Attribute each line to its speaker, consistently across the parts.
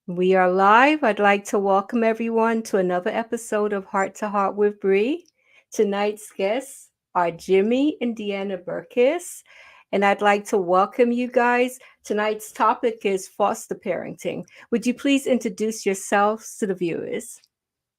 Speaker 1: We are live. I'd like to welcome everyone to another episode of Heart to Heart with Bree. Tonight's guests are Jimmy and Deanna Berkes, and I'd like to welcome you guys. Tonight's topic is foster parenting. Would you please introduce yourselves to the viewers?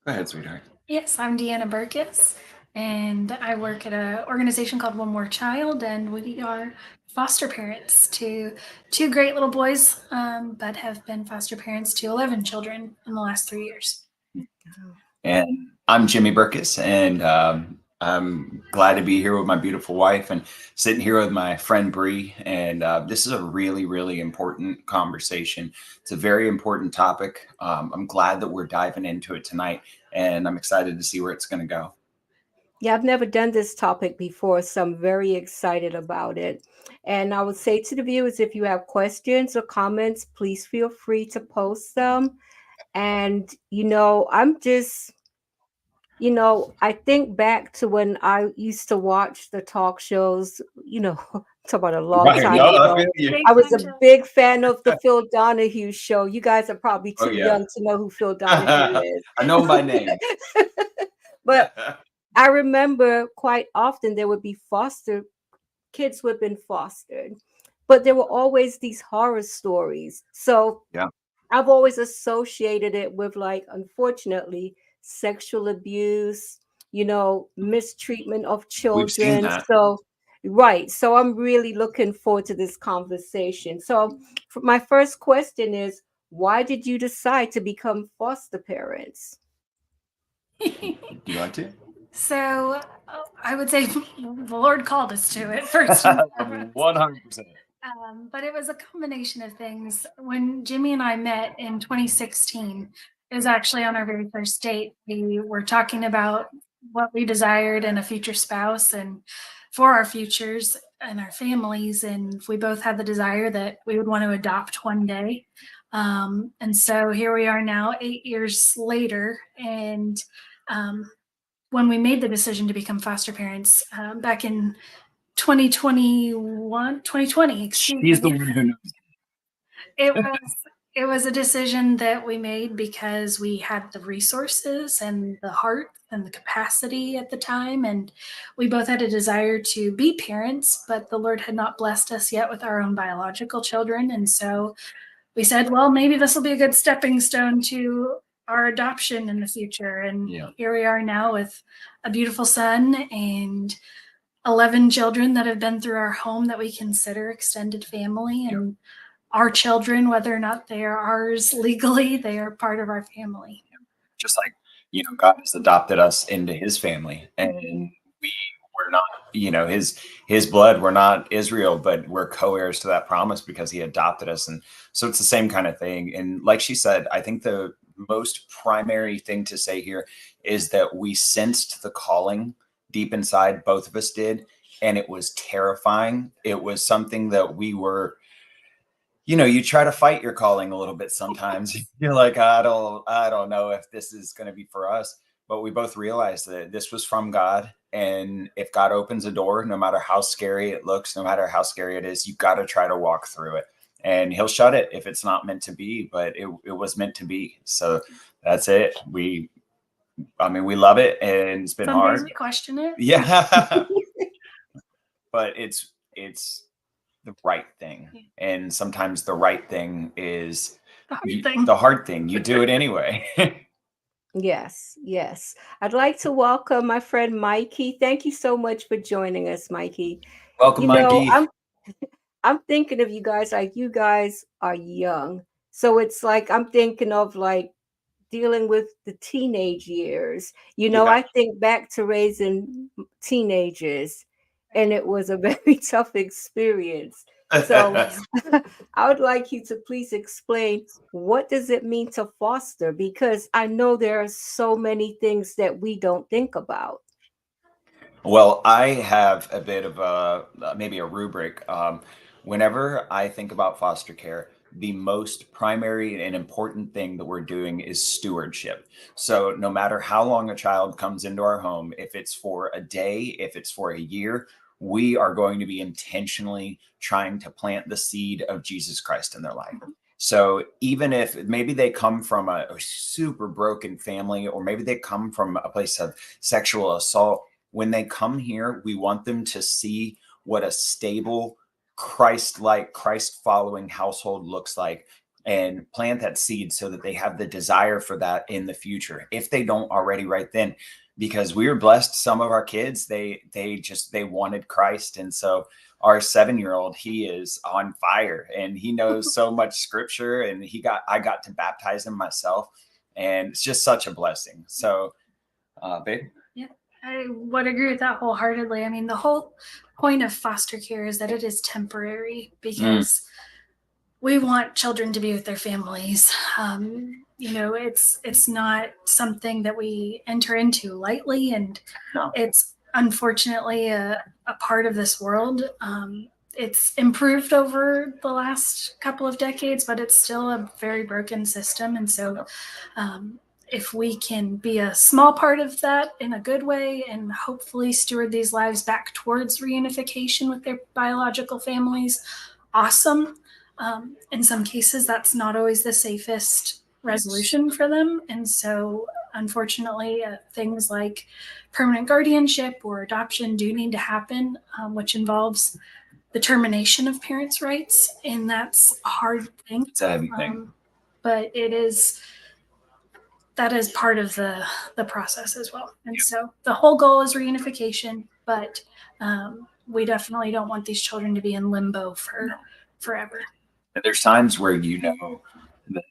Speaker 2: Go ahead, sweetheart.
Speaker 3: Yes, I'm Deanna Berkes, and I work at an organization called One More Child, and we are foster parents to two great little boys, but have been foster parents to 11 children in the last 3 years.
Speaker 2: And I'm Jimmy Berkes, and I'm glad to be here with my beautiful wife and sitting here with my friend Bree. And this is a really, really important conversation. It's a very important topic. I'm glad that we're diving into it tonight, and I'm excited to see where it's going to go.
Speaker 1: Yeah, I've never done this topic before, so I'm very excited about it. And I would say to the viewers, if you have questions or comments, please feel free to post them. And, I'm just I think back to when I used to watch the talk shows, talk about a long
Speaker 2: Right.
Speaker 1: time
Speaker 2: No, I
Speaker 1: ago.
Speaker 2: feel you.
Speaker 3: Great
Speaker 1: I was a
Speaker 3: content.
Speaker 1: big fan of the Phil Donahue show. You guys are probably
Speaker 2: Oh,
Speaker 1: too
Speaker 2: yeah.
Speaker 1: young to know who Phil Donahue is.
Speaker 2: I know him by name.
Speaker 1: But I remember quite often there would be foster kids who had been fostered, but there were always these horror stories. So
Speaker 2: Yeah,
Speaker 1: I've always associated it with, like, unfortunately, sexual abuse, mistreatment of
Speaker 2: we've seen
Speaker 1: children.
Speaker 2: that.
Speaker 1: So, right. So I'm really looking forward to this conversation. So, my first question is, why did you decide to become foster parents?
Speaker 2: Do you want to?
Speaker 3: So I would say the Lord called us to it first and foremost.
Speaker 2: 100%.
Speaker 3: But it was a combination of things. When Jimmy and I met in 2016, it was actually on our very first date. We were talking about what we desired in a future spouse and for our futures and our families. And we both had the desire that we would want to adopt one day. And so here we are now, 8 years later. And um, when we made the decision to become foster parents back in 2020, excuse
Speaker 2: She's the
Speaker 3: me.
Speaker 2: one who knows.
Speaker 3: It was it was a decision that we made because we had the resources and the heart and the capacity at the time, and we both had a desire to be parents, but the Lord had not blessed us yet with our own biological children, and so we said, well, maybe this will be a good stepping stone to our adoption in the future. And
Speaker 2: Yeah.
Speaker 3: here we are now with a beautiful son and 11 children that have been through our home that we consider extended family.
Speaker 2: Yep.
Speaker 3: And our children, whether or not they are ours legally, they are part of our family.
Speaker 2: Just like, God has adopted us into his family, and we were not, his blood. We're not Israel, but we're co-heirs to that promise because he adopted us. And so it's the same kind of thing. And like she said, I think the most primary thing to say here is that we sensed the calling deep inside, both of us did, and it was terrifying. It was something that we were, you try to fight your calling a little bit sometimes. You're like, I don't know if this is going to be for us. But we both realized that this was from God. And if God opens a door, no matter how scary it looks, no matter how scary it is, you got to try to walk through it. And he'll shut it if it's not meant to be, but it was meant to be. So that's it. We love it, and it's been
Speaker 3: Some days
Speaker 2: hard.
Speaker 3: we question it.
Speaker 2: Yeah. But it's the right thing.
Speaker 3: Yeah.
Speaker 2: And sometimes the right thing is
Speaker 3: The hard thing.
Speaker 2: the hard thing. You do it anyway.
Speaker 1: Yes, yes. I'd like to welcome my friend Mikey. Thank you so much for joining us, Mikey.
Speaker 2: Welcome,
Speaker 1: You know,
Speaker 2: Mikey.
Speaker 1: I'm I'm thinking of you guys, like, you guys are young. So it's like I'm thinking of, like, dealing with the teenage years.
Speaker 2: Yeah.
Speaker 1: I think back to raising teenagers, and it was a very tough experience. So I would like you to please explain, what does it mean to foster? Because I know there are so many things that we don't think about.
Speaker 2: Well, I have a bit of maybe a rubric. Whenever I think about foster care, the most primary and important thing that we're doing is stewardship. So, no matter how long a child comes into our home, if it's for a day, if it's for a year, we are going to be intentionally trying to plant the seed of Jesus Christ in their life. So even if maybe they come from a super broken family, or maybe they come from a place of sexual assault, when they come here, we want them to see what a stable, Christ-like, Christ-following household looks like, and plant that seed so that they have the desire for that in the future, if they don't already right then. Because we were blessed, some of our kids, they wanted Christ. And so our 7-year-old, he is on fire, and he knows so much scripture, and I got to baptize him myself, and it's just such a blessing. So babe.
Speaker 3: Yeah, I would agree with that wholeheartedly. I mean, the whole point of foster care is that it is temporary, because we want children to be with their families. It's not something that we enter into lightly, and it's unfortunately a part of this world. It's improved over the last couple of decades, but it's still a very broken system. And so if we can be a small part of that in a good way, and hopefully steward these lives back towards reunification with their biological families, awesome. In some cases, that's not always the safest resolution for them. And so, unfortunately, things like permanent guardianship or adoption do need to happen, which involves the termination of parents' rights. And that's a hard thing.
Speaker 2: It's a heavy thing.
Speaker 3: But that is part of the process as well. And so the whole goal is reunification, but we definitely don't want these children to be in limbo for forever.
Speaker 2: And there's times where that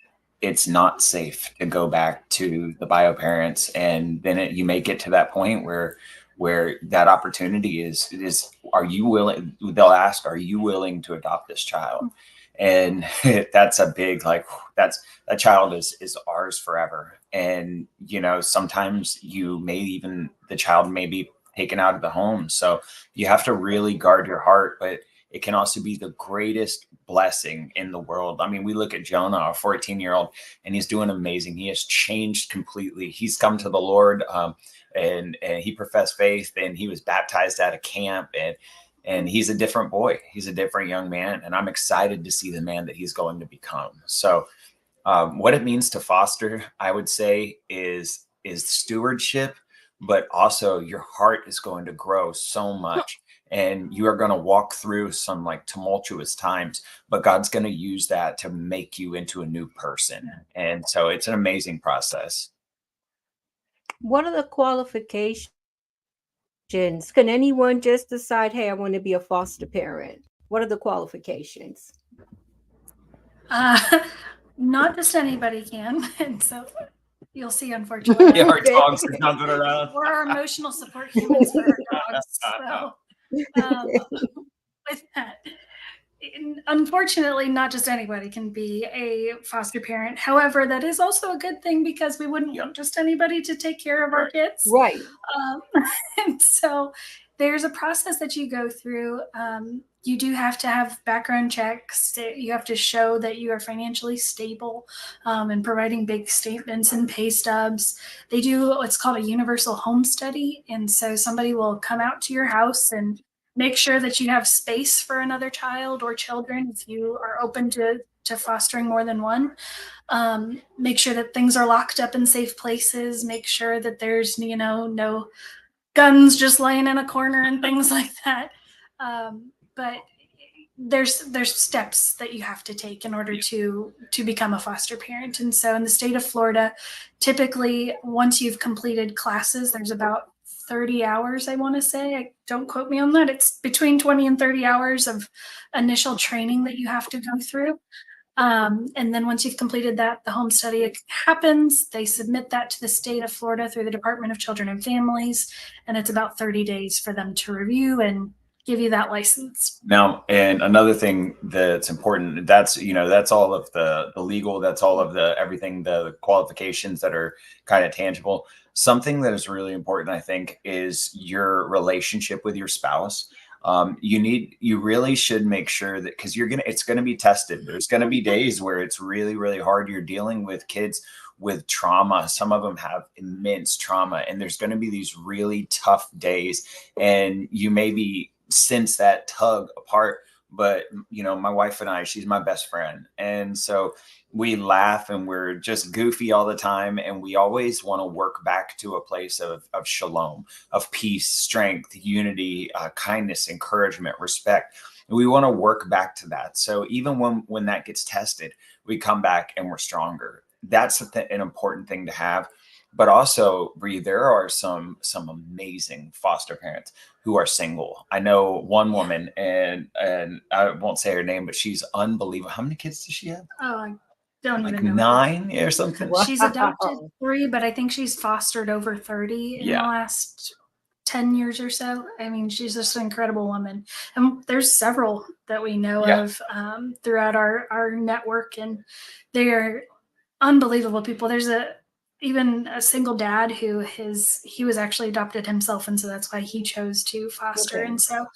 Speaker 2: it's not safe to go back to the bio parents, and then you may get to that point where that opportunity is are you willing? They'll ask, are you willing to adopt this child? And that's a big, that child is ours forever. And sometimes the child may be taken out of the home, so you have to really guard your heart. But it can also be the greatest blessing in the world. I mean, we look at Jonah, our 14-year-old, and he's doing amazing. He has changed completely. He's come to the Lord, and he professed faith, and he was baptized at a camp, and he's a different boy. He's a different young man, and I'm excited to see the man that he's going to become. So what it means to foster, I would say, is stewardship, but also your heart is going to grow so much. And you are going to walk through some tumultuous times, but God's going to use that to make you into a new person. And so it's an amazing process.
Speaker 1: What are the qualifications? Can anyone just decide, hey, I want to be a foster parent? What are the qualifications?
Speaker 3: Not just anybody can. And so you'll see, unfortunately.
Speaker 2: Yeah, our dogs are jumping around.
Speaker 3: We're our emotional support humans for our dogs. So. With that, unfortunately, not just anybody can be a foster parent. However, that is also a good thing, because we wouldn't want just anybody to take care of our kids.
Speaker 1: Right.
Speaker 3: And so there's a process that you go through. You do have to have background checks. You have to show that you are financially stable, and providing big statements and pay stubs. They do what's called a universal home study. And so somebody will come out to your house and make sure that you have space for another child or children if you are open to fostering more than one. Make sure that things are locked up in safe places. Make sure that there's no guns just laying in a corner and things like that. But there's steps that you have to take in order to become a foster parent. And so in the state of Florida, typically once you've completed classes, there's about 30 hours, I want to say. Don't quote me on that. It's between 20 and 30 hours of initial training that you have to go through. And then once you've completed that, the home study happens. They submit that to the state of Florida through the Department of Children and Families, and it's about 30 days for them to review and give you that license.
Speaker 2: Now, and another thing that's important, that's all of the legal, that's all of everything, the qualifications that are kind of tangible. Something that is really important, I think, is your relationship with your spouse. You really should make sure that, because it's going to be tested. There's going to be days where it's really, really hard. You're dealing with kids with trauma. Some of them have immense trauma, and there's going to be these really tough days, and you maybe sense that tug apart. but my wife and I, she's my best friend. And so we laugh and we're just goofy all the time. And we always want to work back to a place of shalom, of peace, strength, unity, kindness, encouragement, respect. And we want to work back to that. So even when that gets tested, we come back and we're stronger. That's an important thing to have. But also, Bree, there are some amazing foster parents who are single. I know one woman, and I won't say her name, but she's unbelievable. How many kids does she have?
Speaker 3: Oh, I don't
Speaker 2: Like
Speaker 3: even know.
Speaker 2: 9 or something.
Speaker 1: Wow.
Speaker 3: She's adopted 3, but I think she's fostered over 30 in the last 10 years or so. I mean, she's just an incredible woman. And there's several that we know of throughout our network, and they are unbelievable people. There's even a single dad who he was actually adopted himself, and so that's why he chose to foster.
Speaker 1: Okay.
Speaker 3: And so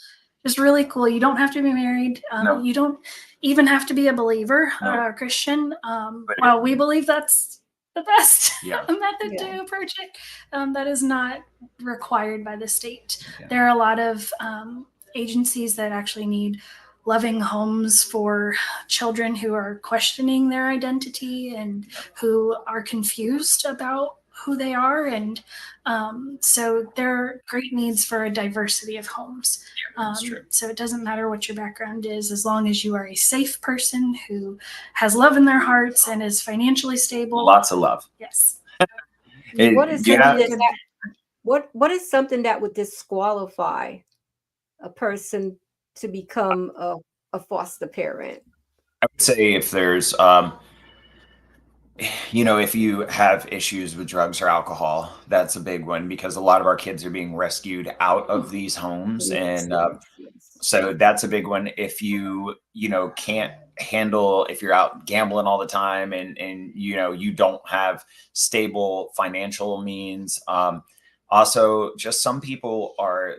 Speaker 3: just really cool. You don't have to be married.
Speaker 2: No.
Speaker 3: You don't even have to be a believer
Speaker 2: No.
Speaker 3: or a Christian.
Speaker 2: But
Speaker 3: Well, we believe that's the best
Speaker 2: Yeah.
Speaker 3: method
Speaker 1: Yeah.
Speaker 3: to approach it. That is not required by the state.
Speaker 2: Yeah.
Speaker 3: There are a lot of agencies that actually need loving homes for children who are questioning their identity and who are confused about who they are. And so there are great needs for a diversity of homes.
Speaker 2: That's true.
Speaker 3: So it doesn't matter what your background is, as long as you are a safe person who has love in their hearts and is financially stable.
Speaker 2: Lots of love.
Speaker 3: Yes.
Speaker 1: What is
Speaker 2: Yeah.
Speaker 1: something what is something that would disqualify a person to become a foster parent?
Speaker 2: I would say if there's if you have issues with drugs or alcohol, that's a big one, because a lot of our kids are being rescued out of these homes.
Speaker 1: Yes,
Speaker 2: And
Speaker 1: yes.
Speaker 2: so that's a big one. If you can't handle, if you're out gambling all the time, and you don't have stable financial means. Also, just some people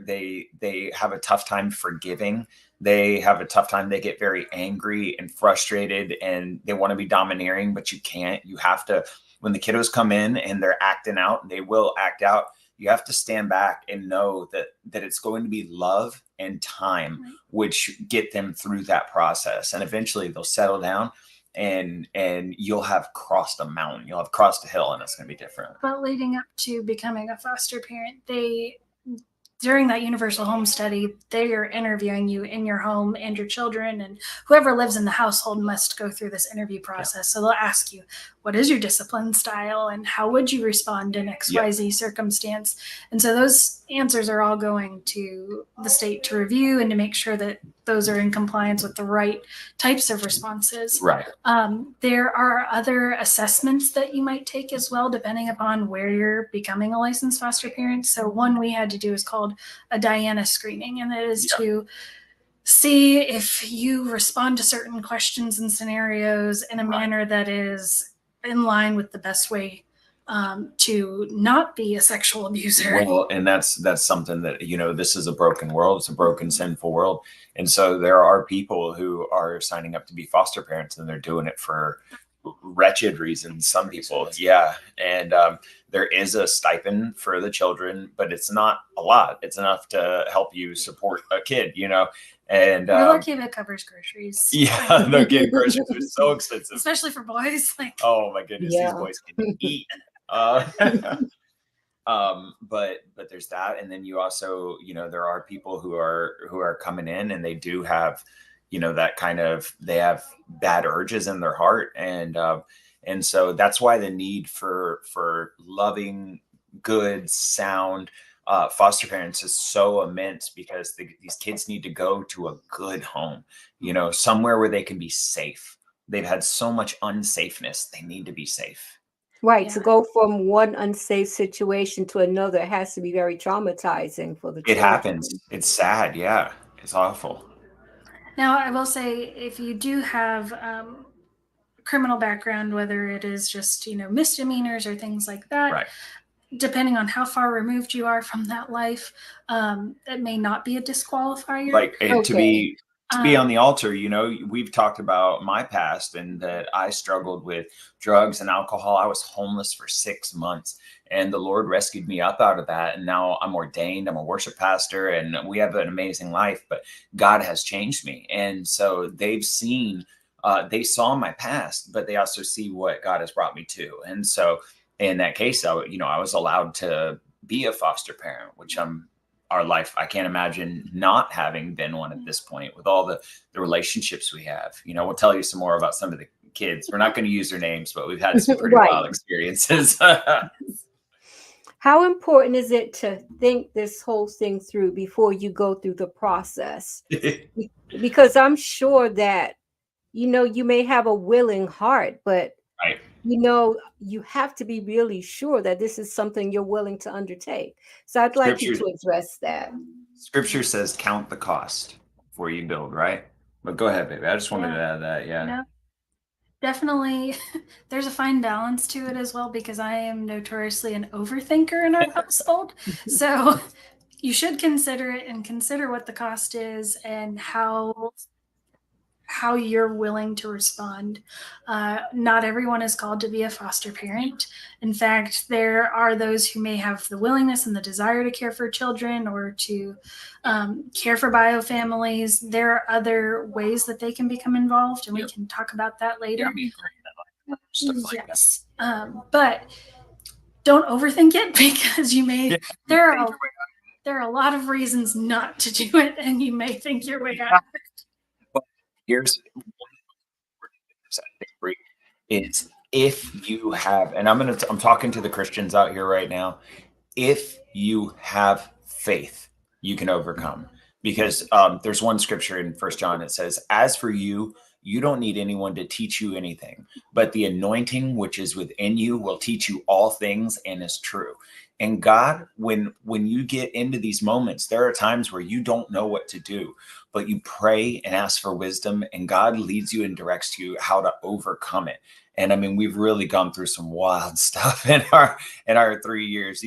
Speaker 2: they have a tough time forgiving. They have a tough time. They get very angry and frustrated, and they want to be domineering, but you can't. You have to, when the kiddos come in and they're acting out, they will act out. You have to stand back and know that it's going to be love and time which get them through that process, and eventually they'll settle down, and you'll have crossed a mountain, you'll have crossed a hill, and it's going to be different.
Speaker 3: But leading up to becoming a foster parent, during that universal home study, they are interviewing you in your home and your children, and whoever lives in the household must go through this interview process. So they'll ask you, what is your discipline style and how would you respond in XYZ circumstance? And so those answers are all going to the state to review and to make sure that those are in compliance with the right types of responses.
Speaker 2: Right.
Speaker 3: There are other assessments that you might take as well, depending upon where you're becoming a licensed foster parent. So one we had to do is called a Diana screening, and that is to see if you respond to certain questions and scenarios in a manner that is in line with the best way to not be a sexual abuser.
Speaker 2: Well, and that's something that, this is a broken world. It's a broken, sinful world. And so there are people who are signing up to be foster parents, and they're doing it for wretched reasons. Some people. Yeah. And there is a stipend for the children, but it's not a lot. It's enough to help you support a kid, and
Speaker 3: You're lucky if it covers groceries.
Speaker 2: yeah, no kidding. Groceries are so expensive,
Speaker 3: especially for boys.
Speaker 2: Oh my goodness, these boys can eat. But there's that, and then you also, there are people who are coming in, and they do have, that kind of, they have bad urges in their heart, and so that's why the need for loving, good, sound foster parents is so immense, because these kids need to go to a good home, somewhere where they can be safe. They've had so much unsafeness. They need to be safe.
Speaker 1: Right. To go from one unsafe situation to another, it has to be very traumatizing for the children.
Speaker 2: It happens. It's sad. Yeah. It's awful.
Speaker 3: Now, I will say, if you do have criminal background, whether it is just, misdemeanors or things like that, depending on how far removed you are from that life, it may not be a disqualifier.
Speaker 2: To be to be on the altar. You know, we've talked about my past and that I struggled with drugs and alcohol. I was homeless for 6 months, and the Lord rescued me up out of that. And now I'm ordained, I'm a worship pastor, and we have an amazing life. But God has changed me. And so they saw my past, but they also see what God has brought me to. And so in that case, I was allowed to be a foster parent, which our life, I can't imagine not having been one at this point with all the relationships we have. We'll tell you some more about some of the kids. We're not going to use their names, but we've had some pretty
Speaker 1: Right.
Speaker 2: wild experiences.
Speaker 1: How important is it to think this whole thing through before you go through the process? Because I'm sure that, you may have a willing heart, but
Speaker 2: Right.
Speaker 1: you have to be really sure that this is something you're willing to undertake. So I'd like you to address that.
Speaker 2: Scripture says, count the cost before you build, right? But go ahead, baby. I just wanted to add that. Yeah.
Speaker 3: No, definitely. There's a fine balance to it as well, because I am notoriously an overthinker in our household. So you should consider it and consider what the cost is and how you're willing to respond. Not everyone is called to be a foster parent. In fact, there are those who may have the willingness and the desire to care for children or to care for bio families. There are other ways that they can become involved, and we can talk about that later. Yes. But don't overthink it, because you may, there are a lot of reasons not to do it, and you may think your way out of it.
Speaker 2: Here's is if you have, and I'm talking to the Christians out here right now. If you have faith, you can overcome, because there's one scripture in 1 John that says, as for you, you don't need anyone to teach you anything, but the anointing which is within you will teach you all things and is true. And God, when you get into these moments, there are times where you don't know what to do, but you pray and ask for wisdom, and God leads you and directs you how to overcome it. And I mean, we've really gone through some wild stuff in our 3 years.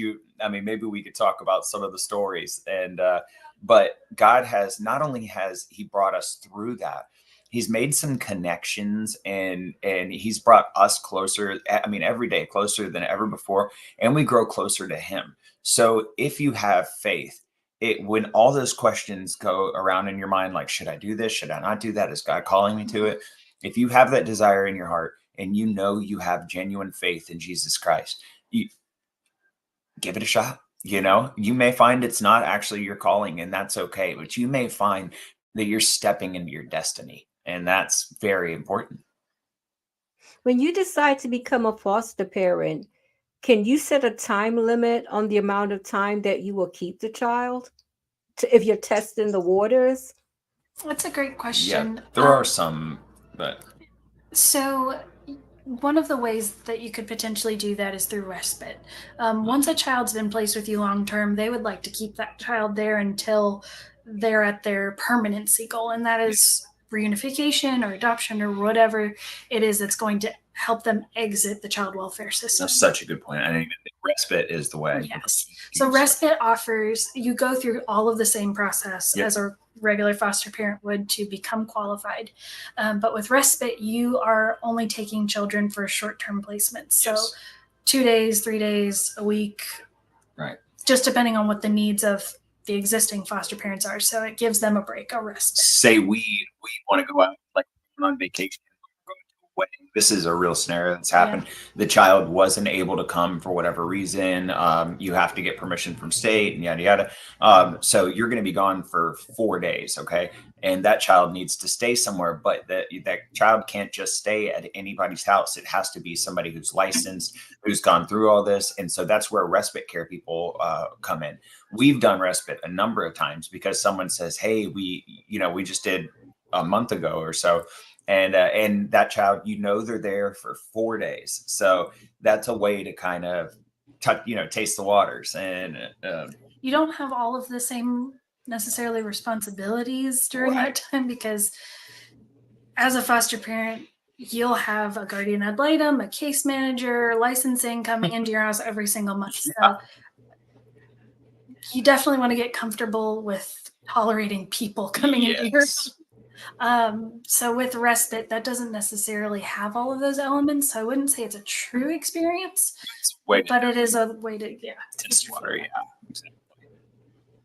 Speaker 2: Maybe we could talk about some of the stories. And but God has not only he brought us through that, He's made some connections, and he's brought us closer. Every day closer than ever before, and we grow closer to Him. So if you have faith, when all those questions go around in your mind, like, should I do this? Should I not do that? Is God calling me to it? If you have that desire in your heart, and you have genuine faith in Jesus Christ, you give it a shot. You may find it's not actually your calling, and that's okay, but you may find that you're stepping into your destiny. And that's very important.
Speaker 1: When you decide to become a foster parent, can you set a time limit on the amount of time that you will keep the child if you're testing the waters?
Speaker 3: That's a great question.
Speaker 2: Yeah, there are some, but.
Speaker 3: So one of the ways that you could potentially do that is through respite. Once a child's been placed with you long term, they would like to keep that child there until they're at their permanency goal, and that is reunification or adoption or whatever it is that's going to help them exit the child welfare system.
Speaker 2: That's such a good point. I think respite is the way.
Speaker 3: Yes. So respite offers, you go through all of the same process as a regular foster parent would to become qualified. But with respite, you are only taking children for short-term placements. So 2 days, 3 days, a week,
Speaker 2: right? Just
Speaker 3: depending on what the needs of the existing foster parents are. So it gives them a break, a respite.
Speaker 2: Say we want to go out, like on vacation, go to a wedding. This is a real scenario that's happened. Yeah. The child wasn't able to come for whatever reason. You have to get permission from state and yada yada. So you're going to be gone for 4 days, okay? And that child needs to stay somewhere, but that child can't just stay at anybody's house. It has to be somebody who's licensed, who's gone through all this. And so that's where respite care people come in. We've done respite a number of times because someone says, hey, we just did a month ago or so. And that child, they're there for 4 days. So that's a way to kind of taste the waters. And
Speaker 3: you don't have all of the same necessarily responsibilities during that time, because as a foster parent, you'll have a guardian ad litem, a case manager, licensing coming into your house every single month. So you definitely want to get comfortable with tolerating people coming into your house. So with respite, that doesn't necessarily have all of those elements. So I wouldn't say it's a true experience, but it is a way to, yeah.
Speaker 2: Test water, yeah. Exactly.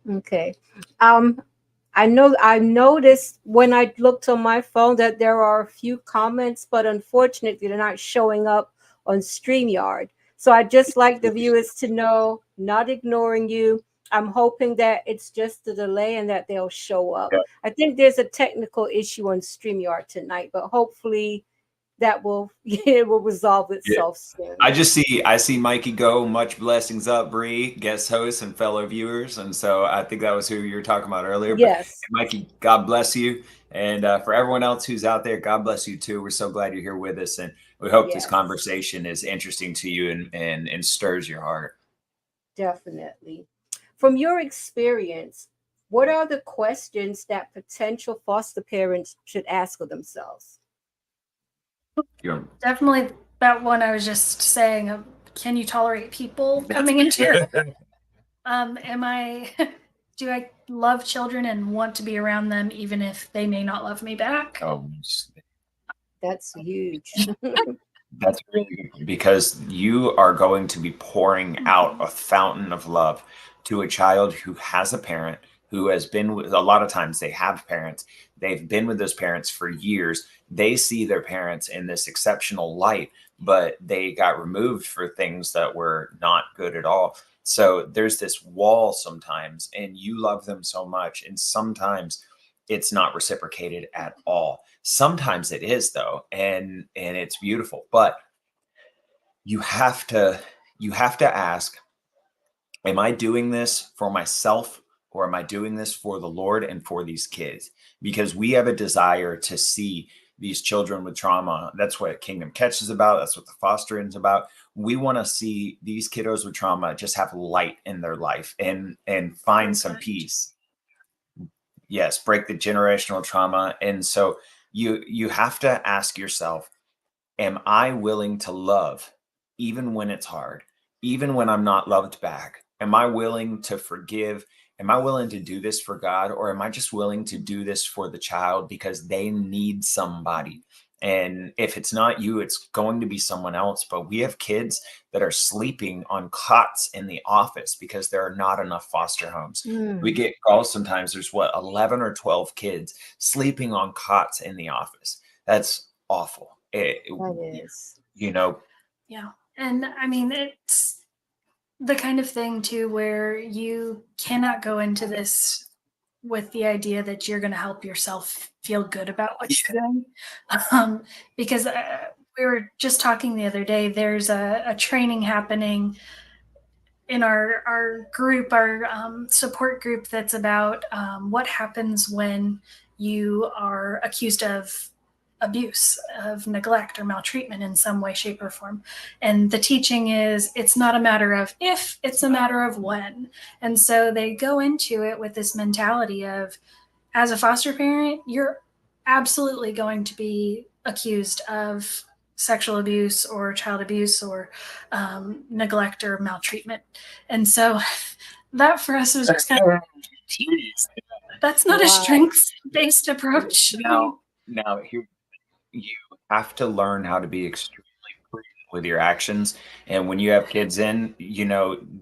Speaker 1: Okay. I noticed when I looked on my phone that there are a few comments, but unfortunately they're not showing up on StreamYard. So I just like the viewers to know, not ignoring you. I'm hoping that it's just a delay and that they'll show up.
Speaker 2: Yeah.
Speaker 1: I think there's a technical issue on StreamYard tonight, but hopefully that will it will resolve itself soon.
Speaker 2: I see Mikey go. Much blessings up, Bree, guest host and fellow viewers. And so I think that was who you were talking about earlier. But
Speaker 1: Yes.
Speaker 2: Mikey, God bless you. And for everyone else who's out there, God bless you too. We're so glad you're here with us. And we hope this
Speaker 1: Yes.
Speaker 2: conversation is interesting to you and stirs your heart.
Speaker 1: Definitely. From your experience, what are the questions that potential foster parents should ask of themselves?
Speaker 3: Definitely that one I was just saying of, can you tolerate people coming into your do I love children and want to be around them even if they may not love me back?
Speaker 2: Oh,
Speaker 1: That's huge.
Speaker 2: that's really good because you are going to be pouring out a fountain of love to a child who has a parent who has been with, a lot of times they have parents. They've been with those parents for years. They see their parents in this exceptional light, but they got removed for things that were not good at all. So there's this wall sometimes, and you love them so much. And sometimes it's not reciprocated at all. Sometimes it is though, and it's beautiful. But you have to ask, am I doing this for myself or am I doing this for the Lord and for these kids? Because we have a desire to see these children with trauma. That's what Kingdom Catch is about. That's what the fostering is about. We want to see these kiddos with trauma just have light in their life and find some peace. Yes, break the generational trauma. And so you have to ask yourself, am I willing to love even when it's hard, even when I'm not loved back? Am I willing to forgive? Am I willing to do this for God, or am I just willing to do this for the child because they need somebody? And if it's not you, it's going to be someone else. But we have kids that are sleeping on cots in the office because there are not enough foster homes. We get calls sometimes. There's 11 or 12 kids sleeping on cots in the office. That's awful.
Speaker 1: That is.
Speaker 2: You know,
Speaker 3: Yeah. And I mean, it's the kind of thing too where you cannot go into this with the idea that you're going to help yourself feel good about what you're doing. Because we were just talking the other day, there's a training happening in our group, our support group, that's about what happens when you are accused of abuse, of neglect or maltreatment in some way, shape, or form. And the teaching is it's not a matter of if, it's a matter of when. And so they go into it with this mentality of, as a foster parent, you're absolutely going to be accused of sexual abuse or child abuse or neglect or maltreatment. And so that for us was just kind of, that's not a strengths-based approach.
Speaker 2: Now here you have to learn how to be extremely prudent with your actions. And when you have kids in,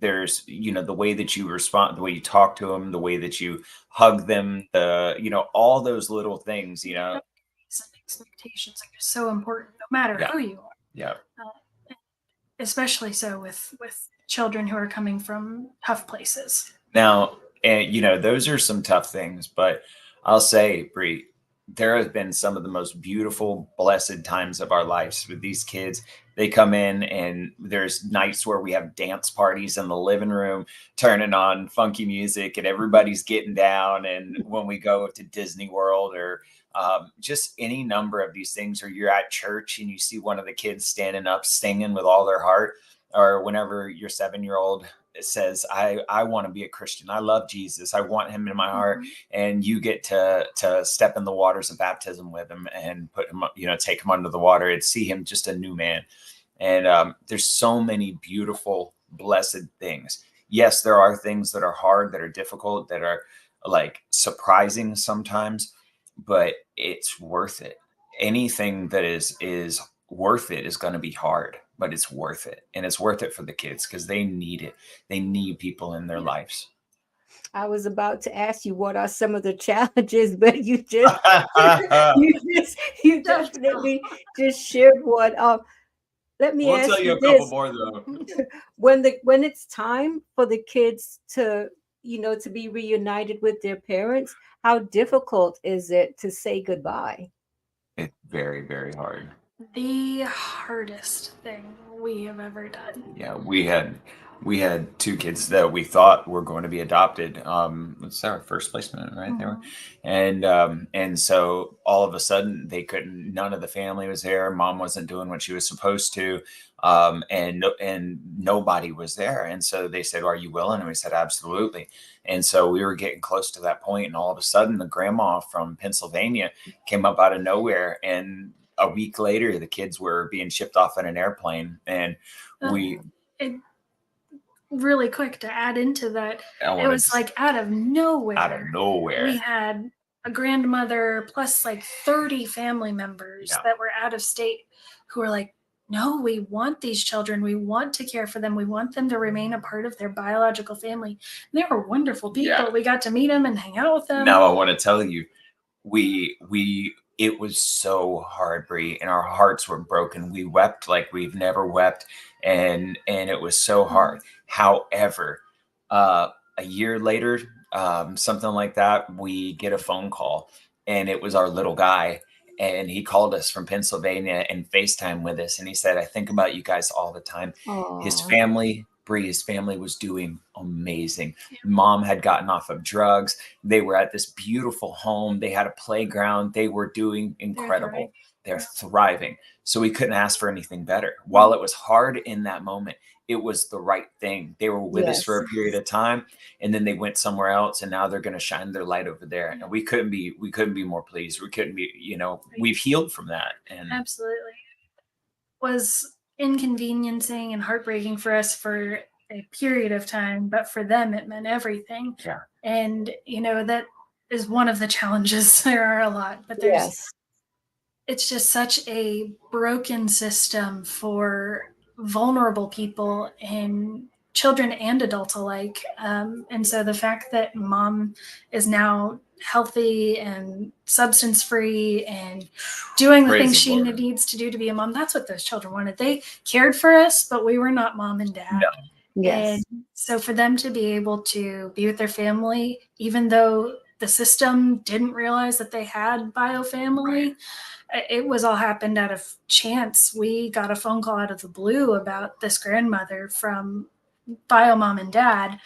Speaker 2: there's, the way that you respond, the way you talk to them, the way that you hug them, all those little things,
Speaker 3: Some expectations are just so important, no matter who you are.
Speaker 2: Yeah.
Speaker 3: Especially so with children who are coming from tough places.
Speaker 2: Now, and those are some tough things, but I'll say, Bree, there have been some of the most beautiful, blessed times of our lives with these kids. They come in and there's nights where we have dance parties in the living room, turning on funky music and everybody's getting down. And when we go to Disney World or just any number of these things, or you're at church and you see one of the kids standing up, singing with all their heart, or whenever your 7-year-old says, I want to be a Christian. I love Jesus. I want him in my heart. And you get to step in the waters of baptism with him and put him, take him under the water and see him just a new man. And there's so many beautiful, blessed things. Yes, there are things that are hard, that are difficult, that are like surprising sometimes. but it's worth it. Anything that is worth it is going to be hard, but it's worth it, and it's worth it for the kids because they need it. They need people in their lives.
Speaker 1: I was about to ask you what are some of the challenges, but you
Speaker 3: Don't tell.
Speaker 1: definitely just shared one. Let me
Speaker 2: We'll
Speaker 1: ask
Speaker 2: tell you
Speaker 1: you
Speaker 2: a couple
Speaker 1: this:
Speaker 2: more though.
Speaker 1: when it's time for the kids to to be reunited with their parents, how difficult is it to say goodbye?
Speaker 2: It's very, very hard.
Speaker 3: The hardest thing we have ever done.
Speaker 2: Yeah, we had two kids that we thought were going to be adopted. What's our first placement right there? And so all of a sudden they couldn't. None of the family was there. Mom wasn't doing what she was supposed to, and nobody was there. And so they said, "Are you willing?" And we said, "Absolutely." And so we were getting close to that point, and all of a sudden the grandma from Pennsylvania came up out of nowhere, and a week later the kids were being shipped off in an airplane, and we
Speaker 3: It, really quick to add into that,
Speaker 2: I
Speaker 3: it
Speaker 2: wanted
Speaker 3: was
Speaker 2: to
Speaker 3: like out of nowhere.
Speaker 2: out of nowhere.
Speaker 3: We had a grandmother plus like 30 family members
Speaker 2: Yeah.
Speaker 3: that were out of state who were like, no, we want these children. We want to care for them. We want them to remain a part of their biological family. And they were wonderful people.
Speaker 2: Yeah.
Speaker 3: We got to meet them and hang out with them.
Speaker 2: Now I want to tell you, we it was so hard, Bree, and our hearts were broken. We wept like we've never wept, and it was so hard. However, a year later, something like that, we get a phone call, and it was our little guy. And he called us from Pennsylvania and FaceTime with us. And he said, "I think about you guys all the time." His
Speaker 1: Oh,
Speaker 2: family, Bree's family, was doing amazing. Mom had gotten off of drugs. They were at this beautiful home. They had a playground. They were doing incredible. They're thriving. So we couldn't ask for anything better. While it was hard in that moment, it was the right thing. They were with us for a
Speaker 1: yes.
Speaker 2: period of time, and then they went somewhere else, and now they're going to shine their light over there. And we couldn't be more pleased. We couldn't be, we've healed from that. And
Speaker 3: Absolutely. Was inconveniencing and heartbreaking for us for a period of time, but for them it meant everything.
Speaker 2: Yeah.
Speaker 3: And that is one of the challenges. There are a lot, but
Speaker 1: Yes.
Speaker 3: it's just such a broken system for vulnerable people and children and adults alike. And so the fact that mom is now healthy and substance free and doing the
Speaker 2: Praise
Speaker 3: things
Speaker 2: the
Speaker 3: she
Speaker 2: Lord.
Speaker 3: needs to do to be a mom, that's what those children wanted. They cared for us, but we were not mom and dad.
Speaker 2: No.
Speaker 1: Yes.
Speaker 3: And so for them to be able to be with their family, even though the system didn't realize that they had bio family, it was all happened out of chance. We got a phone call out of the blue about this grandmother from bio mom and dad.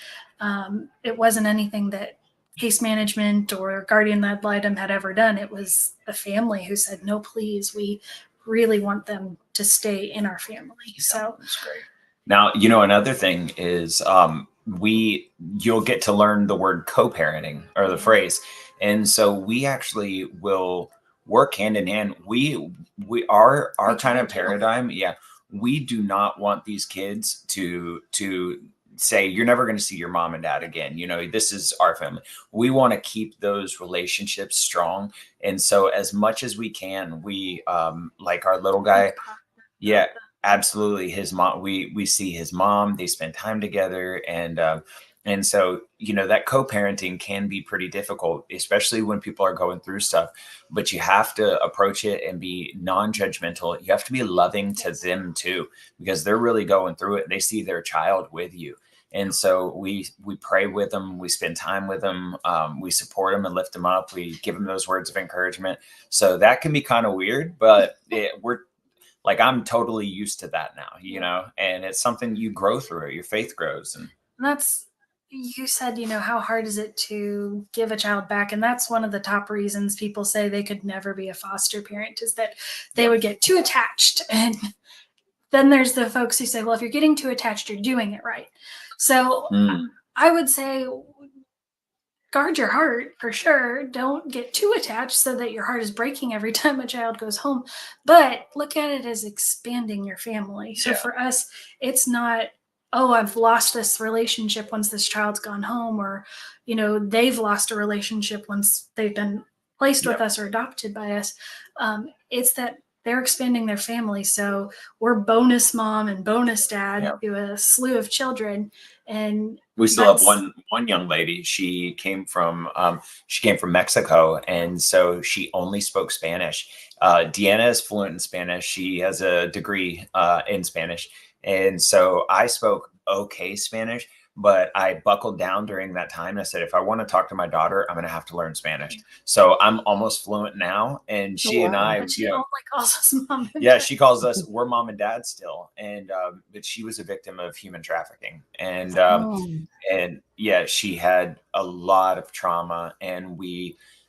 Speaker 3: It wasn't anything that case management or guardian ad litem had ever done. It was a family who said, no, please, we really want them to stay in our family. So
Speaker 2: that's great. Now, another thing is you'll get to learn the word co-parenting, or the phrase. And so we actually will work hand in hand. Our kind of paradigm, we do not want these kids to say, you're never going to see your mom and dad again. This is our family. We want to keep those relationships strong. And so as much as we can, we like our little guy. Yeah, absolutely. His mom, we see his mom, they spend time together. And so, that co-parenting can be pretty difficult, especially when people are going through stuff, but you have to approach it and be non-judgmental. You have to be loving to them too, because they're really going through it. They see their child with you. And so we pray with them, we spend time with them, we support them and lift them up. We give them those words of encouragement. So that can be kind of weird, but we're like, I'm totally used to that now, and it's something you grow through it. Your faith grows. And
Speaker 3: that's, you said, how hard is it to give a child back? And that's one of the top reasons people say they could never be a foster parent, is that they would get too attached. And then there's the folks who say, well, if you're getting too attached, you're doing it right. So I would say, guard your heart for sure. Don't get too attached so that your heart is breaking every time a child goes home. But look at it as expanding your family. So for us, it's not, oh, I've lost this relationship once this child's gone home, or, they've lost a relationship once they've been placed with us or adopted by us. It's that they're expanding their family. So we're bonus mom and bonus dad to a slew of children. And
Speaker 2: we still have one young lady. She came from Mexico, and so she only spoke Spanish. Deanna is fluent in Spanish. She has a degree in Spanish, and so I spoke okay Spanish. But I buckled down during that time. I said, if I want to talk to my daughter, I'm going to have to learn Spanish. So I'm almost fluent now. And she and I,
Speaker 3: but she only calls us mom and
Speaker 2: yeah,
Speaker 3: dad.
Speaker 2: she calls us, we're mom and dad still. And, but she was a victim of human trafficking. And yeah, she had a lot of trauma. And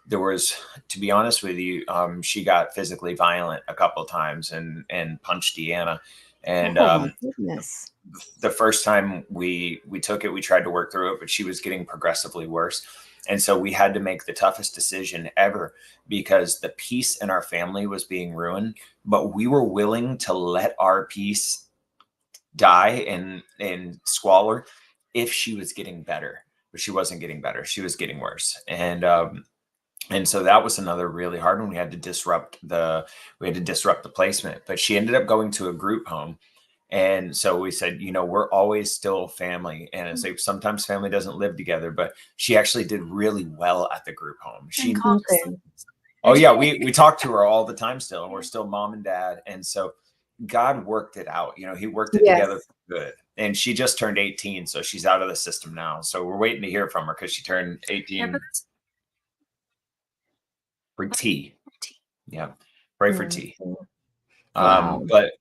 Speaker 2: there was, to be honest with you, she got physically violent a couple of times and punched Deanna. And,
Speaker 1: my goodness.
Speaker 2: the first time we took it, we tried to work through it, but she was getting progressively worse. And so we had to make the toughest decision ever, because the peace in our family was being ruined, but we were willing to let our peace die and squalor if she was getting better. But she wasn't getting better. She was getting worse. And so that was another really hard one. We had to disrupt the placement, but she ended up going to a group home. And so we said, we're always still family. And it's like, sometimes family doesn't live together, but she actually did really well at the group home. Oh yeah, we talk to her all the time still, and we're still mom and dad. And so God worked it out. He worked it together for good. And she just turned 18, so she's out of the system now. So we're waiting to hear from her, because she turned 18 for T. Yeah, pray for T.
Speaker 1: Wow.
Speaker 2: But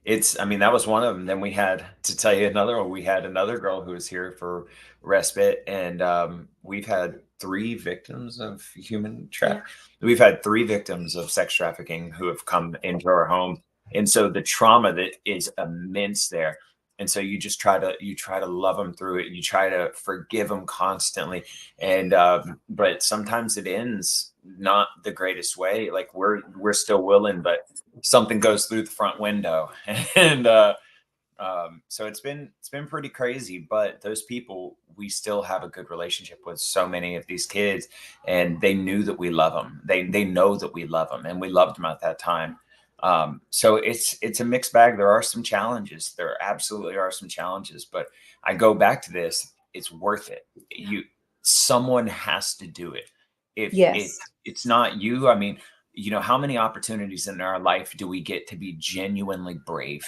Speaker 2: that was one of them. Then we had, to tell you another one, we had another girl who was here for respite, and we've had 3 victims of human trafficking. We've had 3 victims of sex trafficking who have come into our home. And so the trauma that is immense there. And so you just try to love them through it. You try to forgive them constantly. And but sometimes it ends not the greatest way. Like we're still willing, but something goes through the front window. And so it's been pretty crazy. But those people, we still have a good relationship with so many of these kids, and they knew that we love them. They know that we love them, and we loved them at that time. So it's a mixed bag. There are some challenges. There absolutely are some challenges, but I go back to this. It's worth it. Someone has to do it. If it's not you, how many opportunities in our life do we get to be genuinely brave?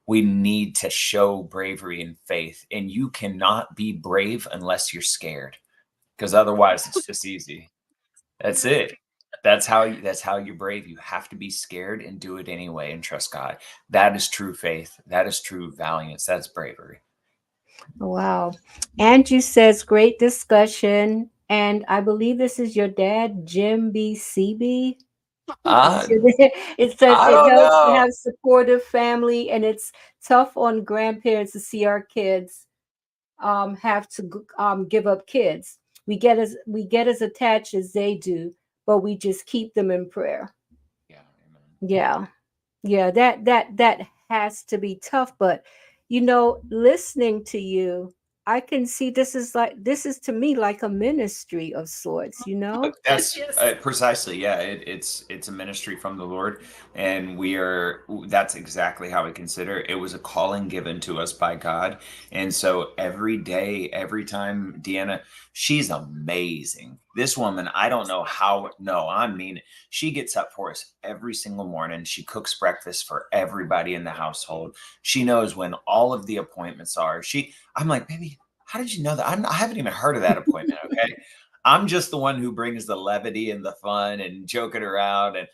Speaker 2: We need to show bravery and faith, and you cannot be brave unless you're scared, because otherwise it's just easy. That's it. That's how you're brave. You have to be scared and do it anyway and trust God. That is true faith. That is true valiance. That's bravery.
Speaker 1: Wow. Andrew says, great discussion. And I believe this is your dad, Jim BCB. It says
Speaker 2: I
Speaker 1: it
Speaker 2: don't
Speaker 1: helps to
Speaker 2: know.
Speaker 1: have supportive family, and it's tough on grandparents to see our kids have to give up kids. We get as attached as they do, but we just keep them in prayer.
Speaker 2: Yeah.
Speaker 1: Yeah. Yeah, that has to be tough, but listening to you, I can see this is to me like a ministry of sorts.
Speaker 2: That's precisely, yeah. It's a ministry from the Lord, and that's exactly how we consider it. It was a calling given to us by God, and so every day, every time, Deanna, she's amazing. This woman, I don't know how. No, I mean, she gets up for us every single morning. She cooks breakfast for everybody in the household. She knows when all of the appointments are. I'm like, baby, how did you know that? I haven't even heard of that appointment. Okay. I'm just the one who brings the levity and the fun and joking around, and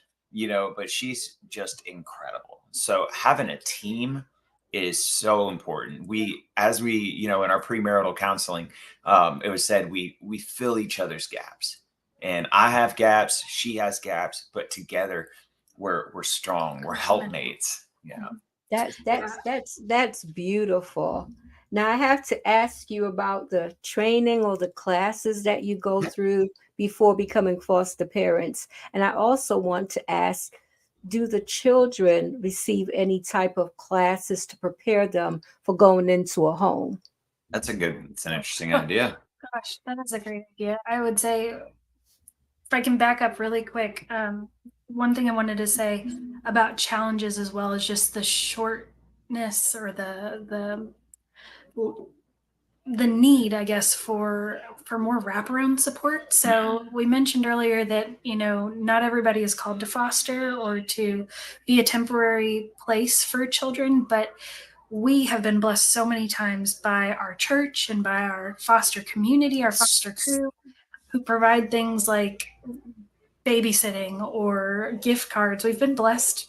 Speaker 2: but she's just incredible. So having a team is so important. As we in our premarital counseling, it was said we fill each other's gaps, and I have gaps, she has gaps, but together we're strong. We're helpmates. Yeah.
Speaker 1: That's beautiful. Now I have to ask you about the training or the classes that you go through before becoming foster parents. And I also want to ask, do the children receive any type of classes to prepare them for going into a home?
Speaker 2: It's an interesting idea.
Speaker 3: Gosh, that is a great idea. I would say if I can back up really quick, one thing I wanted to say about challenges as well is just the shortness or the need, I guess, for more wraparound support. So we mentioned earlier that, you know, not everybody is called to foster or to be a temporary place for children, but we have been blessed so many times by our church and by our foster community, our foster crew, who provide things like babysitting or gift cards. We've been blessed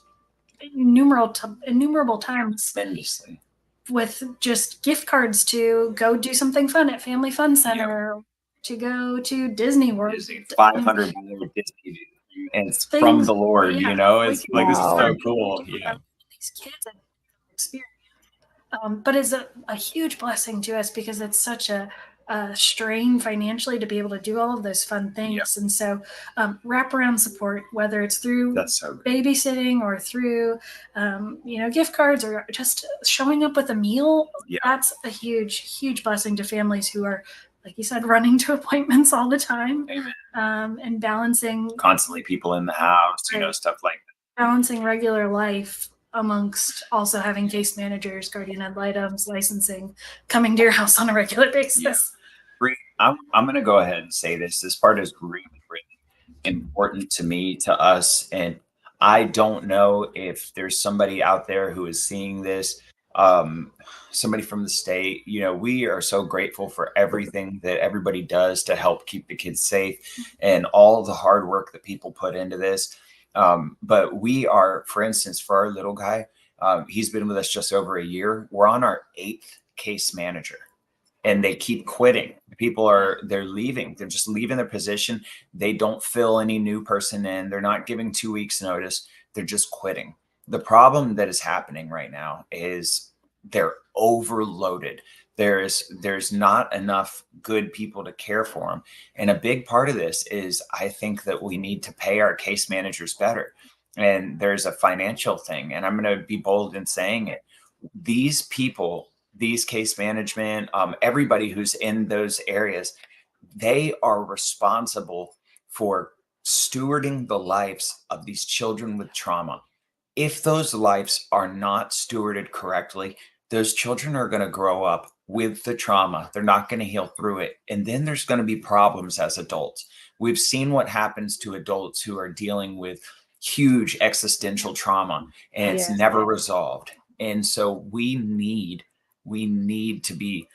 Speaker 3: innumerable times
Speaker 2: Tremendously.
Speaker 3: with just gift cards to go do something fun at Family Fun Center, to go to Disney World.
Speaker 2: Disney, $500 Disney, and it's
Speaker 3: Things,
Speaker 2: from the Lord,
Speaker 3: yeah,
Speaker 2: you know. It's like, this is
Speaker 1: Wow.
Speaker 2: so cool. Yeah.
Speaker 3: These kids have experience. But it's a huge blessing to us because it's such a strain financially to be able to do all of those fun things. And so wraparound support, whether it's through
Speaker 2: That's so good.
Speaker 3: babysitting or through, you know, gift cards or just showing up with a meal, that's a huge, huge blessing to families who are, like you said, running to appointments all the time.
Speaker 2: Amen.
Speaker 3: And balancing
Speaker 2: Constantly people in the house, you know, stuff like that.
Speaker 3: Balancing regular life amongst also having case managers, guardian ad litems, licensing, coming to your house on a regular basis.
Speaker 2: I'm going to go ahead and say this. This part is really, really important to me, to us. And I don't know if there's somebody out there who is seeing this, somebody from the state. You know, we are so grateful for everything that everybody does to help keep the kids safe and all the hard work that people put into this. But we are, for instance, for our little guy, he's been with us just over a year. We're on our 8th case manager. And they keep quitting. They're leaving. They're just leaving their position. They don't fill any new person in. They're not giving 2 weeks notice. They're just quitting. The problem that is happening right now is they're overloaded. There's not enough good people to care for them. And a big part of this is, I think that we need to pay our case managers better. And there's a financial thing. And I'm going to be bold in saying it. These people, these case management, everybody who's in those areas, they are responsible for stewarding the lives of these children with trauma. If those lives are not stewarded correctly, those children are going to grow up with the trauma. They're not going to heal through it. And then there's going to be problems as adults. We've seen what happens to adults who are dealing with huge existential trauma, and it's never resolved. And so we need to be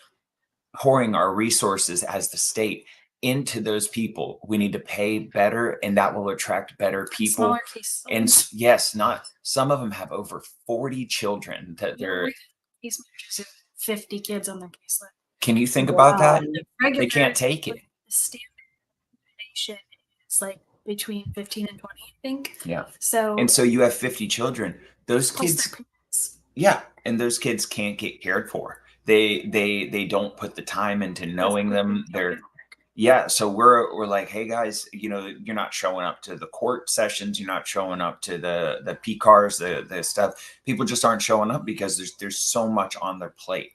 Speaker 2: pouring our resources as the state into those people. We need to pay better, and that will attract better people.
Speaker 3: Smaller case.
Speaker 2: And yes, not some of them have over 40 children that they're.
Speaker 3: Case managers have 50 kids on their case list.
Speaker 2: Can you think about that?
Speaker 3: Regular,
Speaker 2: they can't take it.
Speaker 3: The standard nation is like between 15 and 20, I think.
Speaker 2: Yeah.
Speaker 3: So
Speaker 2: you have 50 children. Those kids. Yeah, and those kids can't get cared for. They don't put the time into knowing them. So we're like, hey guys, you know, you're not showing up to the court sessions, you're not showing up to the PCARs, the stuff. People just aren't showing up because there's so much on their plate.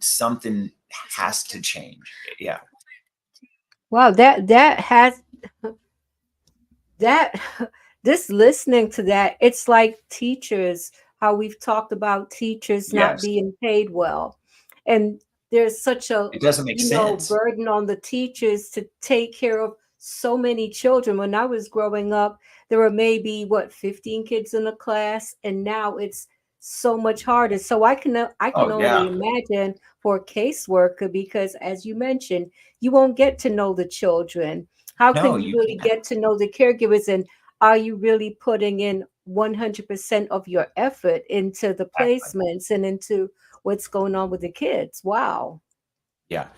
Speaker 2: Something has to change. Yeah.
Speaker 1: Wow, this listening to that, it's like teachers, how we've talked about teachers not being paid well. And there's such a
Speaker 2: it doesn't make sense.
Speaker 1: Burden on the teachers to take care of so many children. When I was growing up, there were maybe 15 kids in a class, and now it's so much harder. So I can only imagine for a caseworker, because as you mentioned, you won't get to know the children. How can you really get to know the caregivers, and are you really putting in 100% of your effort into the placements and into what's going on with the kids? Wow.
Speaker 2: Yeah.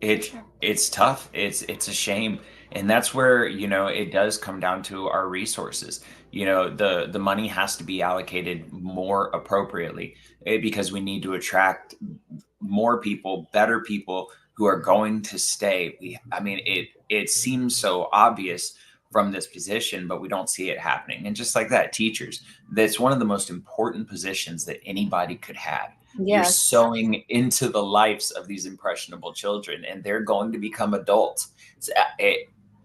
Speaker 2: It's tough. It's a shame. And that's where, you know, it does come down to our resources. You know, the money has to be allocated more appropriately, because we need to attract more people, better people who are going to stay. It seems so obvious from this position, but we don't see it happening. And just like that, teachers, that's one of the most important positions that anybody could have.
Speaker 1: Yes.
Speaker 2: You're sowing into the lives of these impressionable children, and they're going to become adults.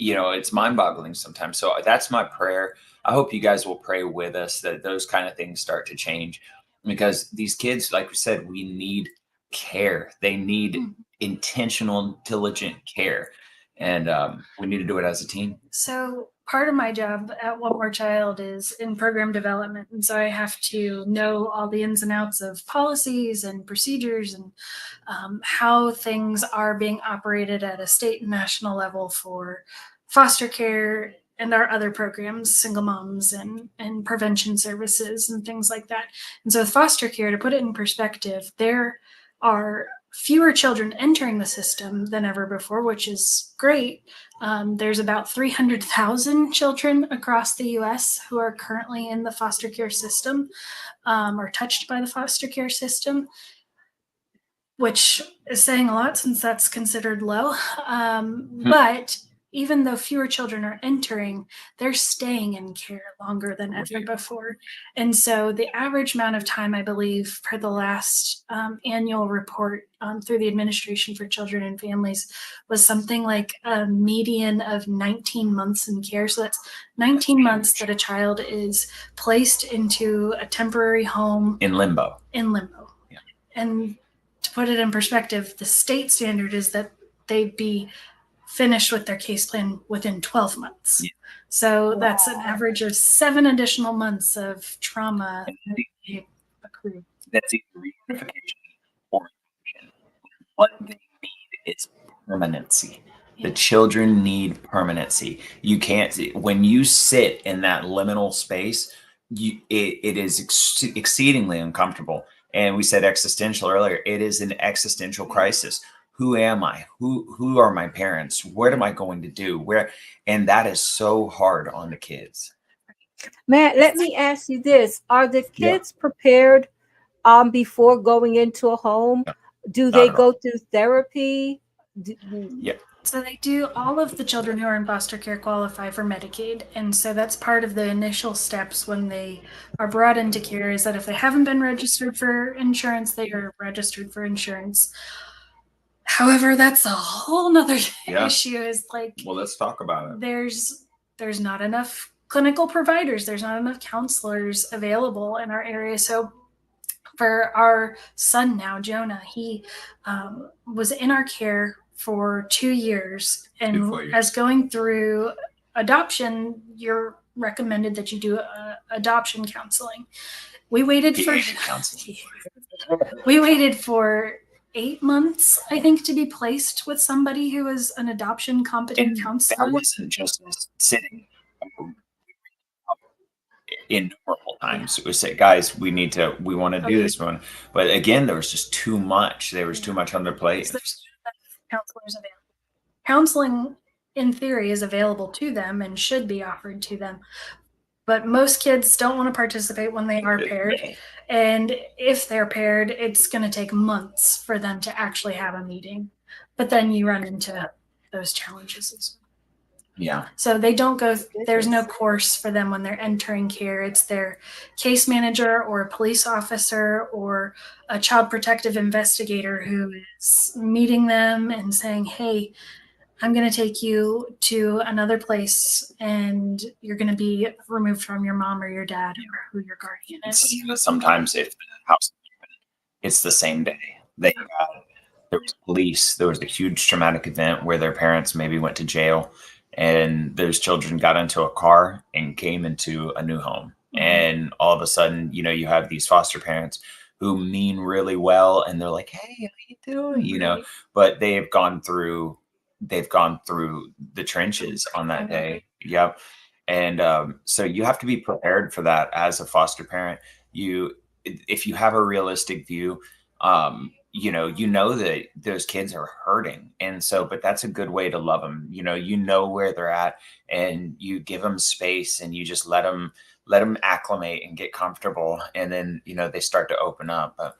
Speaker 2: it's mind-boggling sometimes. So that's my prayer. I hope you guys will pray with us that those kind of things start to change, because these kids, like we said, we need care. They need intentional, diligent care, and we need to do it as a team.
Speaker 3: So part of my job at One More Child is in program development. And so I have to know all the ins and outs of policies and procedures and how things are being operated at a state and national level for foster care and our other programs, single moms and prevention services and things like that. And so with foster care, to put it in perspective, there are fewer children entering the system than ever before, which is great. There's about 300,000 children across the US who are currently in the foster care system or touched by the foster care system, which is saying a lot since that's considered low. But even though fewer children are entering, they're staying in care longer than ever before. And so the average amount of time, I believe, per the last annual report through the Administration for Children and Families was something like a median of 19 months in care. So that's 19 months that a child is placed into a temporary home.
Speaker 2: In limbo.
Speaker 3: Yeah. And to put it in perspective, the state standard is that they be finished with their case plan within 12 months. Yeah. So that's an average of 7 additional months of trauma accrued.
Speaker 2: That's either reunification or inclusion. What they need is permanency. Yeah. The children need permanency. You can't, when you sit in that liminal space, it is exceedingly uncomfortable. And we said existential earlier. It is an existential crisis. Who am I? Who are my parents? What am I going to do? And that is so hard on the kids.
Speaker 1: Matt, let me ask you this. Are the kids prepared before going into a home? Do they go through therapy?
Speaker 2: Yeah.
Speaker 3: So they do. All of the children who are in foster care qualify for Medicaid. And so that's part of the initial steps when they are brought into care, is that if they haven't been registered for insurance, they are registered for insurance. However, that's a whole nother issue. Is like,
Speaker 2: well, let's talk about it.
Speaker 3: There's not enough clinical providers. There's not enough counselors available in our area. So for our son now, Jonah, he was in our care for 2 years, and as going through adoption, you're recommended that you do adoption counseling. We waited for 8 months, I think, to be placed with somebody who is an adoption competent counselor.
Speaker 2: That wasn't just sitting innumerable times. It was say, guys, we want to do this one. But again, there was just too much. There was too much on their plate. So
Speaker 3: counselors available. Counseling, in theory, is available to them and should be offered to them. But most kids don't want to participate when they are paired. And if they're paired, it's going to take months for them to actually have a meeting. But then you run into those challenges as well.
Speaker 2: Yeah.
Speaker 3: So they don't go, there's no course for them when they're entering care. It's their case manager or a police officer or a child protective investigator who is meeting them and saying, hey, I'm going to take you to another place and you're going to be removed from your mom or your dad or who your guardian is.
Speaker 2: Sometimes if the house, it's the same day. There was police, there was a huge traumatic event where their parents maybe went to jail, and those children got into a car and came into a new home. And all of a sudden, you have these foster parents who mean really well, and they're like, hey, how you doing? But they've gone through the trenches on that day. Yep. And so you have to be prepared for that as a foster parent. If you have a realistic view, you know that those kids are hurting. And so, but that's a good way to love them. You know where they're at, and you give them space, and you just let them acclimate and get comfortable. And then, they start to open up. But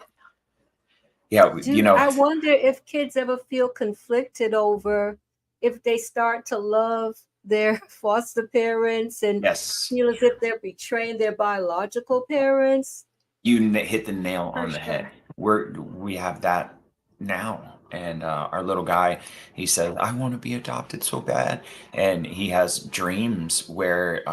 Speaker 2: yeah,
Speaker 1: I wonder if kids ever feel conflicted over if they start to love their foster parents and feel as if they're betraying their biological parents.
Speaker 2: You hit the nail on the head. We have that now, And our little guy, he said, I want to be adopted so bad. And he has dreams where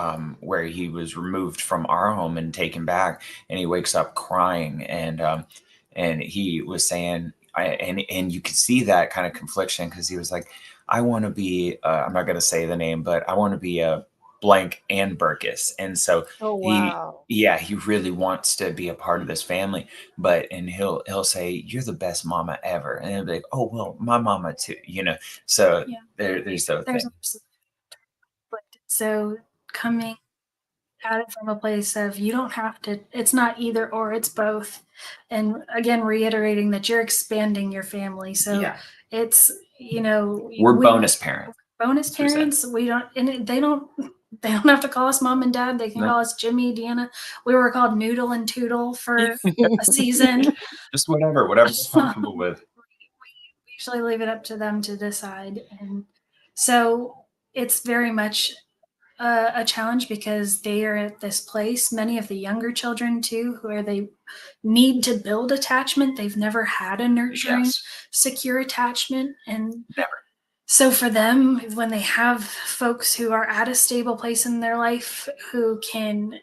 Speaker 2: he was removed from our home and taken back, and he wakes up crying. And he was saying, and you could see that kind of confliction, because he was like, I want to be, I'm not going to say the name, but I want to be a blank and Berkes. And so
Speaker 1: Oh,
Speaker 2: he,
Speaker 1: wow.
Speaker 2: yeah, he really wants to be a part of this family. And he'll say, you're the best mama ever. And he'll be like, oh, well, my mama too, So
Speaker 3: Yeah.
Speaker 2: there's those
Speaker 3: There's
Speaker 2: things.
Speaker 3: so coming at it from a place of, you don't have to, it's not either or, it's both. And again, reiterating that you're expanding your family. So
Speaker 2: Yeah.
Speaker 3: it's,
Speaker 2: We're bonus parents.
Speaker 3: bonus parents. We don't, and they don't have to call us mom and dad. They can
Speaker 2: No.
Speaker 3: call us Jimmy, Deanna. We were called Noodle and Toodle for a season.
Speaker 2: Just whatever you're comfortable with.
Speaker 3: We usually leave it up to them to decide. And so it's very much a challenge, because they are at this place, many of the younger children too, where they need to build attachment. They've never had a nurturing,
Speaker 2: Yes.
Speaker 3: secure attachment. And
Speaker 2: Never.
Speaker 3: so for them, when they have folks who are at a stable place in their life who can,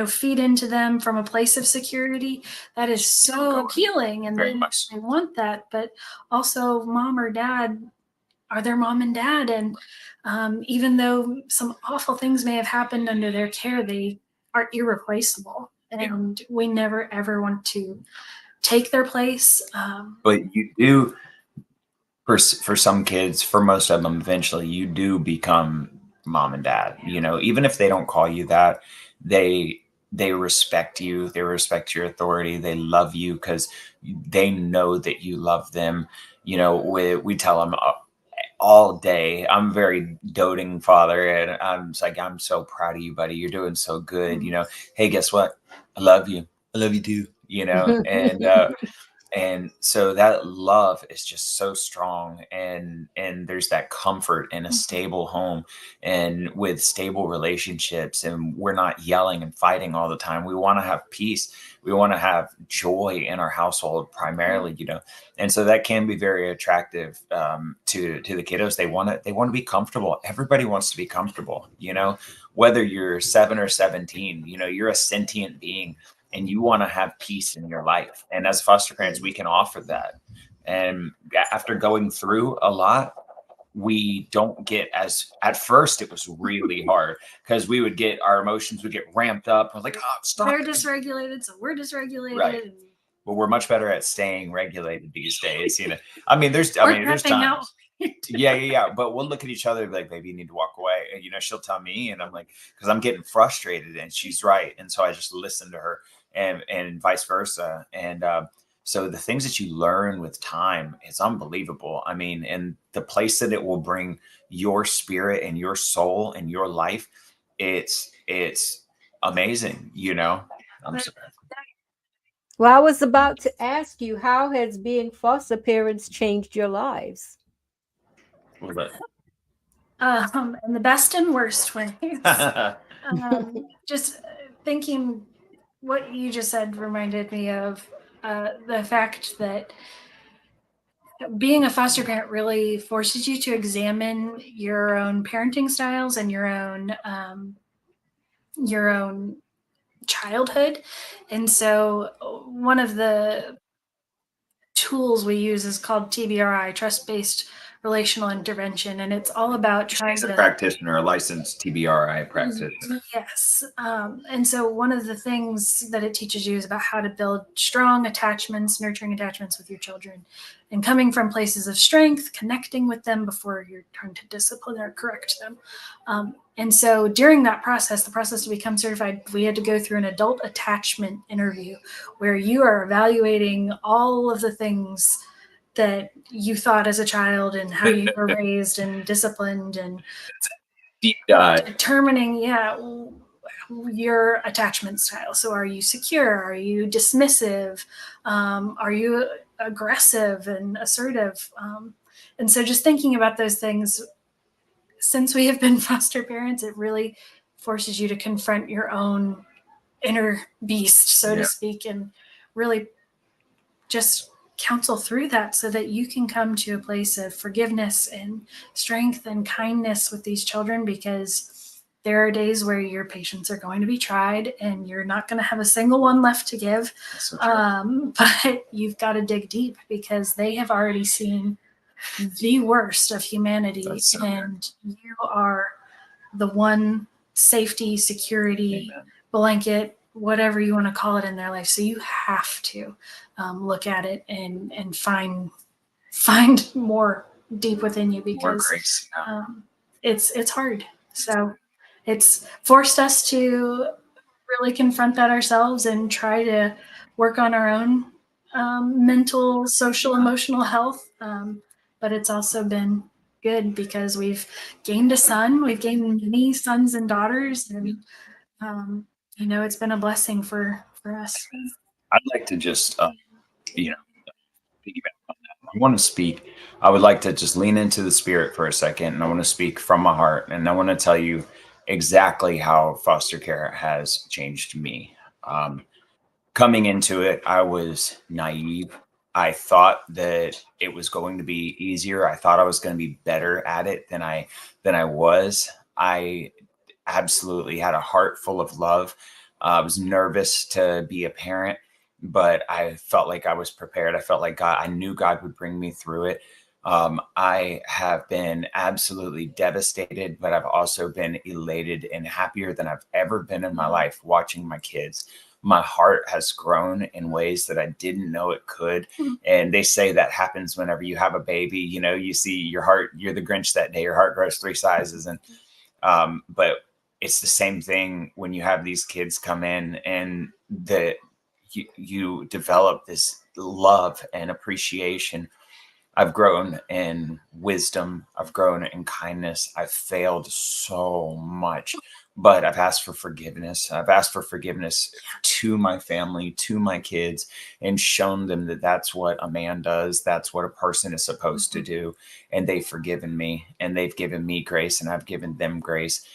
Speaker 3: feed into them from a place of security, that is so appealing, and
Speaker 2: Very much.
Speaker 3: they want that. But also, mom or dad are their mom and dad. And even though some awful things may have happened under their care, they are irreplaceable. And we never, ever want to take their place.
Speaker 2: But you do, for some kids, for most of them, eventually you do become mom and dad. Even if they don't call you that, they respect you. They respect your authority. They love you because they know that you love them. We tell them all day, I'm a very doting father, and I'm just like, I'm so proud of you, buddy. You're doing so good. Hey, guess what? I love you. I love you too. And so that love is just so strong, and there's that comfort in a stable home and with stable relationships, and we're not yelling and fighting all the time. We want to have peace. We want to have joy in our household primarily, and so that can be very attractive to the kiddos. They want to be comfortable. Everybody wants to be comfortable, whether you're 7 or 17. You're a sentient being, and you want to have peace in your life. And as foster parents, we can offer that. And after going through a lot, we don't get at first it was really hard, because our emotions would get ramped up. I was like, oh, stop.
Speaker 3: They're dysregulated, so we're dysregulated.
Speaker 2: Right. But we're much better at staying regulated these days. There's times. Yeah. But we'll look at each other like, baby, you need to walk away. And, she'll tell me, and I'm like, because I'm getting frustrated, and she's right. And so I just listen to her, and vice versa. And so the things that you learn with time, it's unbelievable. And the place that it will bring your spirit and your soul and your life, it's amazing. I'm sorry.
Speaker 1: Well, I was about to ask you, how has being foster parents changed your lives?
Speaker 2: In
Speaker 3: the best and worst ways. Just thinking what you just said reminded me of the fact that being a foster parent really forces you to examine your own parenting styles and your own childhood. And so one of the tools we use is called TBRI, trust-based relational intervention, and it's all about trying
Speaker 2: to practitioner, a licensed TBRI practitioner.
Speaker 3: Yes. And so one of the things that it teaches you is about how to build strong attachments, nurturing attachments with your children, and coming from places of strength, connecting with them before you're trying to discipline or correct them. And so during that process, the process to become certified, we had to go through an adult attachment interview where you are evaluating all of the things that you thought as a child and how you were raised and disciplined, and
Speaker 2: deep dive
Speaker 3: determining, your attachment style. So are you secure? Are you dismissive? Are you aggressive and assertive? And so just thinking about those things, since we have been foster parents, it really forces you to confront your own inner beast, so to speak, and really just counsel through that so that you can come to a place of forgiveness and strength and kindness with these children, because there are days where your patience are going to be tried and you're not going to have a single one left to give.
Speaker 2: So
Speaker 3: But you've got to dig deep because they have already seen the worst of humanity,
Speaker 2: So
Speaker 3: and you are the one safety, security,
Speaker 2: Amen.
Speaker 3: blanket, whatever you want to call it in their life. So you have to look at it and find more deep within you,
Speaker 2: More
Speaker 3: because
Speaker 2: grace.
Speaker 3: it's hard. So it's forced us to really confront that ourselves and try to work on our own mental, social, emotional health. But it's also been good because we've gained a son, we've gained many sons and daughters, and it's been a blessing for us.
Speaker 2: I'd like to just, piggyback on that. I want to speak. I would like to just lean into the spirit for a second, and I want to speak from my heart, and I want to tell you exactly how foster care has changed me. Coming into it, I was naive. I thought that it was going to be easier. I thought I was going to be better at it than I was. I absolutely had a heart full of love. I was nervous to be a parent, but I felt like I was prepared. I felt like I knew God would bring me through it. I have been absolutely devastated, but I've also been elated and happier than I've ever been in my life watching my kids. My heart has grown in ways that I didn't know it could. And they say that happens whenever you have a baby. You see your heart, you're the Grinch that day, your heart grows 3 sizes. But it's the same thing when you have these kids come in, and you develop this love and appreciation. I've grown in wisdom. I've grown in kindness. I've failed so much, but I've asked for forgiveness. I've asked for forgiveness to my family, to my kids, and shown them that that's what a man does. That's what a person is supposed to do. And they've forgiven me, and they've given me grace, and I've given them grace.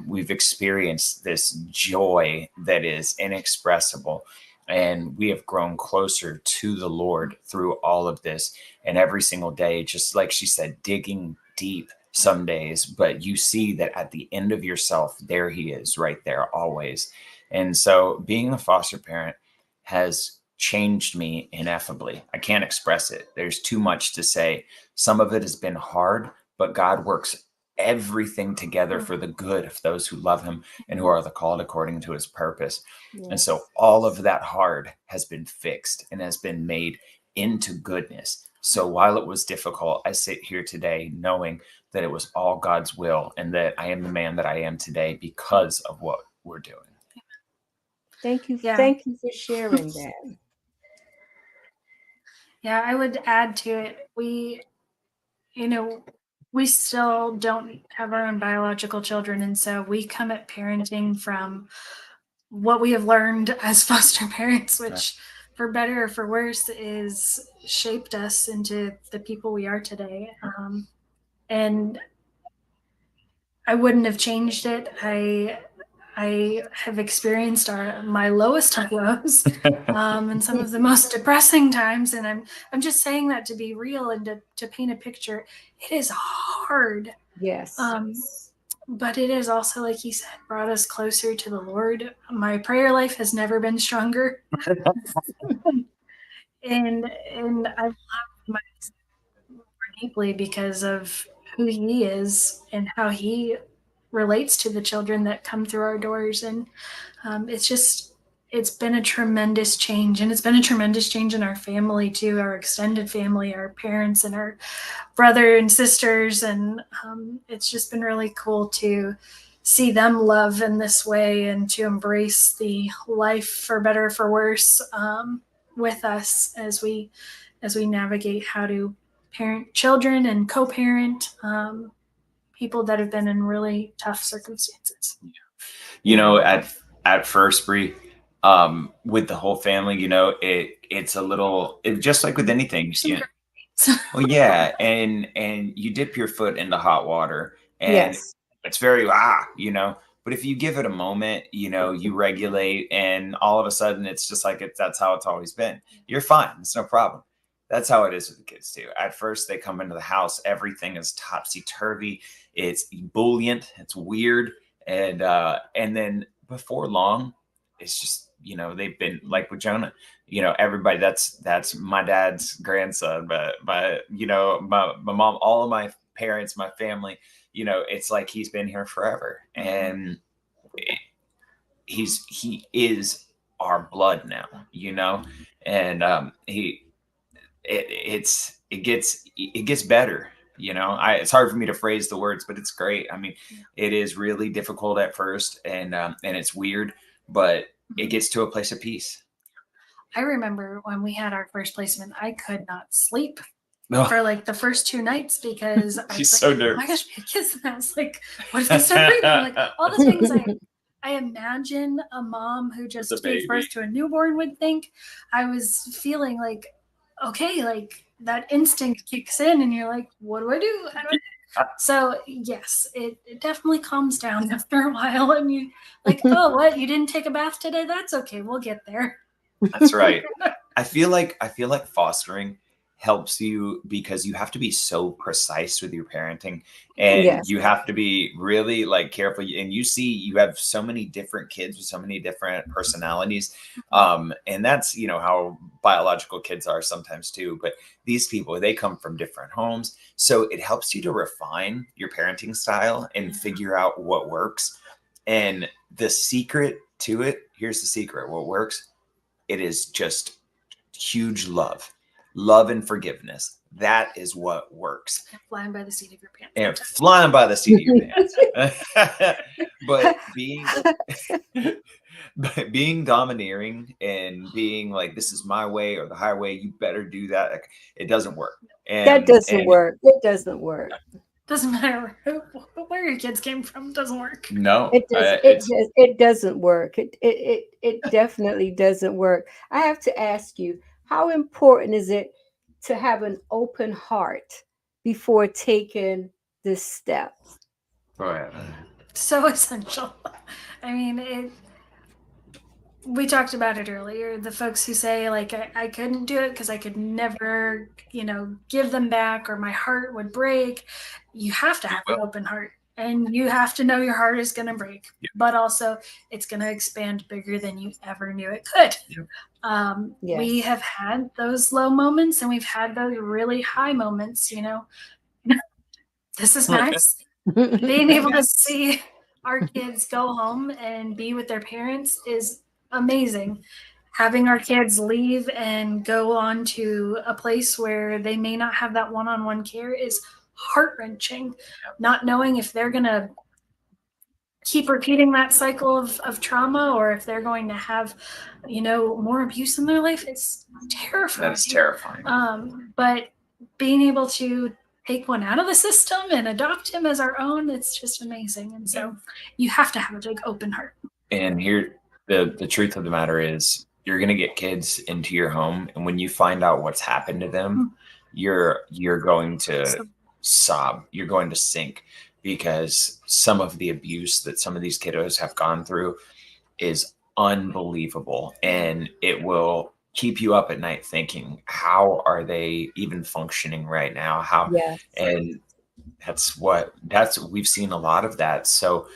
Speaker 2: We've experienced this joy that is inexpressible. And we have grown closer to the Lord through all of this. And every single day, just like she said, digging deep some days, but you see that at the end of yourself, there he is right there always. And so being a foster parent has changed me ineffably. I can't express it. There's too much to say. Some of it has been hard, but God works everything together for the good of those who love him and who are the called according to his purpose. And so all of that hard has been fixed and has been made into goodness. So while it was difficult, I sit here today knowing that it was all God's will and that I am the man that I am today because of what we're doing.
Speaker 1: Thank you.
Speaker 3: Yeah.
Speaker 1: Thank you for sharing that.
Speaker 3: Yeah, I would add to it. We still don't have our own biological children. And so we come at parenting from what we have learned as foster parents, which for better or for worse is shaped us into the people we are today. And I wouldn't have changed it. I have experienced my lowest of lows, and some of the most depressing times. And I'm just saying that to be real and to paint a picture. It is hard.
Speaker 1: Yes.
Speaker 3: But it is also, like he said, brought us closer to the Lord. My prayer life has never been stronger. and I love my more deeply because of who he is and how he relates to the children that come through our doors. And it's been a tremendous change, and it's been a tremendous change in our family too, our extended family, our parents and our brother and sisters. And it's just been really cool to see them love in this way and to embrace the life for better or for worse with us as we navigate how to parent children and co-parent people that have been in really tough circumstances.
Speaker 2: At first, Bree, with the whole family, it's a little, just like with anything. Well, yeah, and you dip your foot into hot water, and
Speaker 1: Yes.
Speaker 2: it's very But if you give it a moment, you regulate, and all of a sudden, it's just like that's how it's always been. You're fine. It's no problem. That's how it is with the kids too. At first, they come into the house, everything is topsy turvy. It's ebullient. It's weird, and then before long, it's just they've been like with Jonah. Everybody that's my dad's grandson, but my mom, all of my parents, my family. It's like he's been here forever, and he is our blood now. And it gets better. It's hard for me to phrase the words, but it's great. I mean, it is really difficult at first, and it's weird, but it gets to a place of peace.
Speaker 3: I remember when we had our first placement, I could not sleep
Speaker 2: No,
Speaker 3: for like the first 2 nights because I
Speaker 2: she's
Speaker 3: was
Speaker 2: so
Speaker 3: like, oh my
Speaker 2: nervous.
Speaker 3: gosh, we had kids in the house. Like, what if they start breathing? Like all the things I imagine a mom who just
Speaker 2: With a
Speaker 3: gave birth
Speaker 2: baby.
Speaker 3: to a newborn would think. I was feeling like, okay, like that instinct kicks in and you're like, what do I do? How do I do? So yes, it definitely calms down after a while and you like, oh, what? You didn't take a bath today? That's okay. We'll get there.
Speaker 2: That's right. I feel like fostering helps you because you have to be so precise with your parenting, and
Speaker 1: Yes.
Speaker 2: you have to be really like careful. And you have so many different kids with so many different personalities. And that's how biological kids are sometimes too. But these people, they come from different homes. So it helps you to refine your parenting style and figure out what works. And the secret to it, here's the secret. What works, it is just huge love and forgiveness. That is what works.
Speaker 3: And flying by the seat of your pants.
Speaker 2: And flying by the seat of your pants. But being domineering and being like, this is my way or the highway, you better do that. Like, it doesn't work.
Speaker 1: That doesn't work. It doesn't work.
Speaker 3: Doesn't matter where your kids came from. Doesn't work.
Speaker 2: No,
Speaker 1: It doesn't work. It definitely doesn't work. I have to ask you, how important is it to have an open heart before taking this step?
Speaker 3: So essential. I mean, we talked about it earlier. The folks who say like I couldn't do it because I could never, give them back or my heart would break. You have to have an open heart, and you have to know your heart is going to break, but also it's going to expand bigger than you ever knew it could.
Speaker 1: Yes.
Speaker 3: We have had those low moments, and we've had those really high moments. This is nice. Being able to see our kids go home and be with their parents is amazing. Having our kids leave and go on to a place where they may not have that one-on-one care is heart-wrenching. Not knowing if they're going to keep repeating that cycle of trauma or if they're going to have, more abuse in their life, it's terrifying.
Speaker 2: That's terrifying.
Speaker 3: But being able to take one out of the system and adopt him as our own, it's just amazing. And so you have to have a big open heart.
Speaker 2: And here, the truth of the matter is, you're going to get kids into your home, and when you find out what's happened to them, you're going to sob. You're going to sink, because some of the abuse that some of these kiddos have gone through is unbelievable, and it will keep you up at night thinking, how are they even functioning right now?
Speaker 1: Yes.
Speaker 2: And we've seen a lot of that. So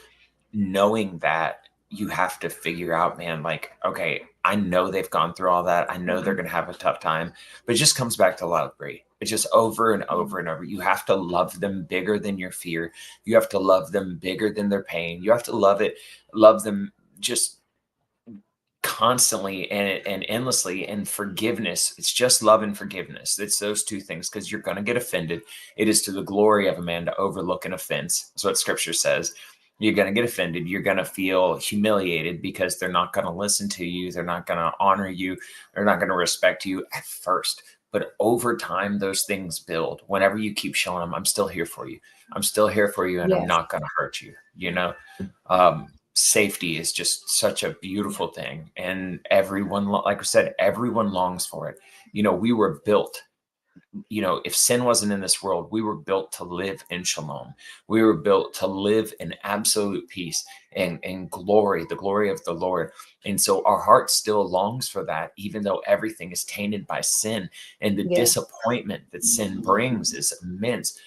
Speaker 2: knowing that, you have to figure out, man, like, okay, I know they've gone through all that. I know they're going to have a tough time, but it just comes back to love, Brie. It's just over and over and over. You have to love them bigger than your fear. You have to love them bigger than their pain. You have to love them just constantly and endlessly. And forgiveness, it's just love and forgiveness. It's those two things, because you're going to get offended. It is to the glory of a man to overlook an offense. That's what scripture says. You're going to get offended. You're going to feel humiliated because they're not going to listen to you. They're not going to honor you. They're not going to respect you at first. But over time, those things build. Whenever you keep showing them, I'm still here for you. I'm still here for you, and I'm not going to hurt you. Safety is just such a beautiful thing. And everyone, like I said, everyone longs for it. We were built if sin wasn't in this world, we were built to live in shalom. We were built to live in absolute peace and glory, the glory of the Lord. And so our heart still longs for that, even though everything is tainted by sin, and the
Speaker 1: Yeah.
Speaker 2: disappointment that sin brings is immense.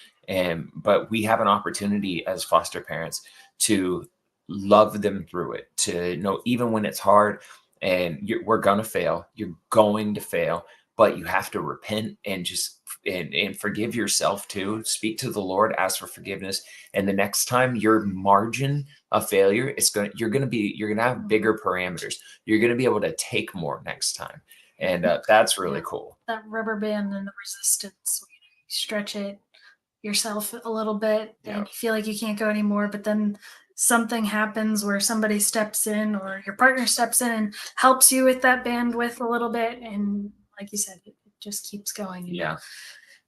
Speaker 2: But we have an opportunity as foster parents to love them through it, to know even when it's hard and we're going to fail, you're going to fail, but you have to repent and just and forgive yourself too. Speak to the Lord, ask for forgiveness, and the next time your margin of failure, you're going to have bigger parameters. You're going to be able to take more next time, and that's really cool.
Speaker 3: That rubber band and the resistance, you stretch it yourself a little bit, and you feel like you can't go anymore, but then something happens where somebody steps in or your partner steps in and helps you with that bandwidth a little bit, and like you said, it just keeps going.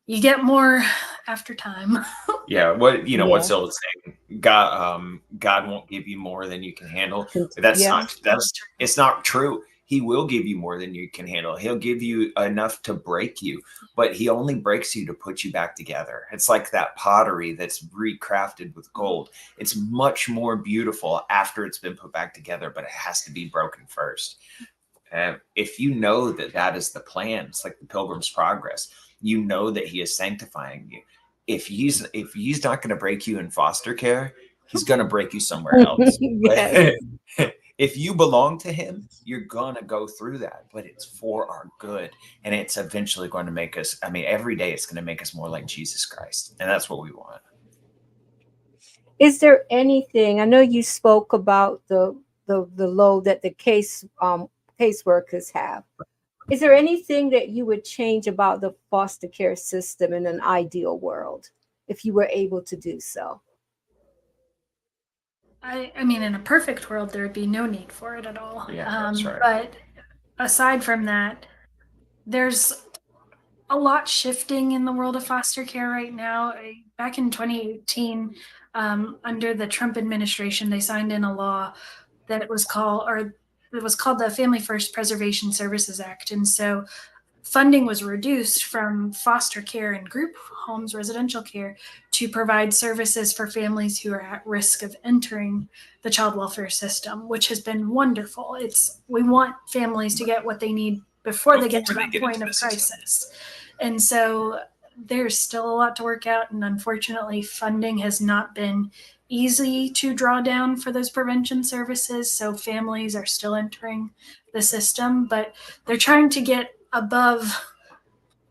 Speaker 3: You get more after time.
Speaker 2: What's the old saying? God won't give you more than you can handle. It's not true. He will give you more than you can handle. He'll give you enough to break you, but he only breaks you to put you back together. It's like that pottery that's recrafted with gold. It's much more beautiful after it's been put back together, but it has to be broken first. If you know that is the plan, it's like the Pilgrim's Progress. You know that he is sanctifying you. If he's not going to break you in foster care, he's going to break you somewhere else. If you belong to him, you're going to go through that, but it's for our good. And it's eventually going to make us, every day it's going to make us more like Jesus Christ. And that's what we want.
Speaker 1: Is there anything, I know you spoke about the load that the caseworkers have. Is there anything that you would change about the foster care system in an ideal world, if you were able to do so?
Speaker 3: I mean, in a perfect world, there would be no need for it at all.
Speaker 2: That's right.
Speaker 3: But aside from that, there's a lot shifting in the world of foster care right now. Back in 2018, under the Trump administration, they signed in a law that it was called the Family First Preservation Services Act. And so funding was reduced from foster care and group homes, residential care, to provide services for families who are at risk of entering the child welfare system, which has been wonderful. We want families to get what they need before they get to that point of crisis. And so there's still a lot to work out. And unfortunately, funding has not been easy to draw down for those prevention services. So families are still entering the system, but they're trying to get above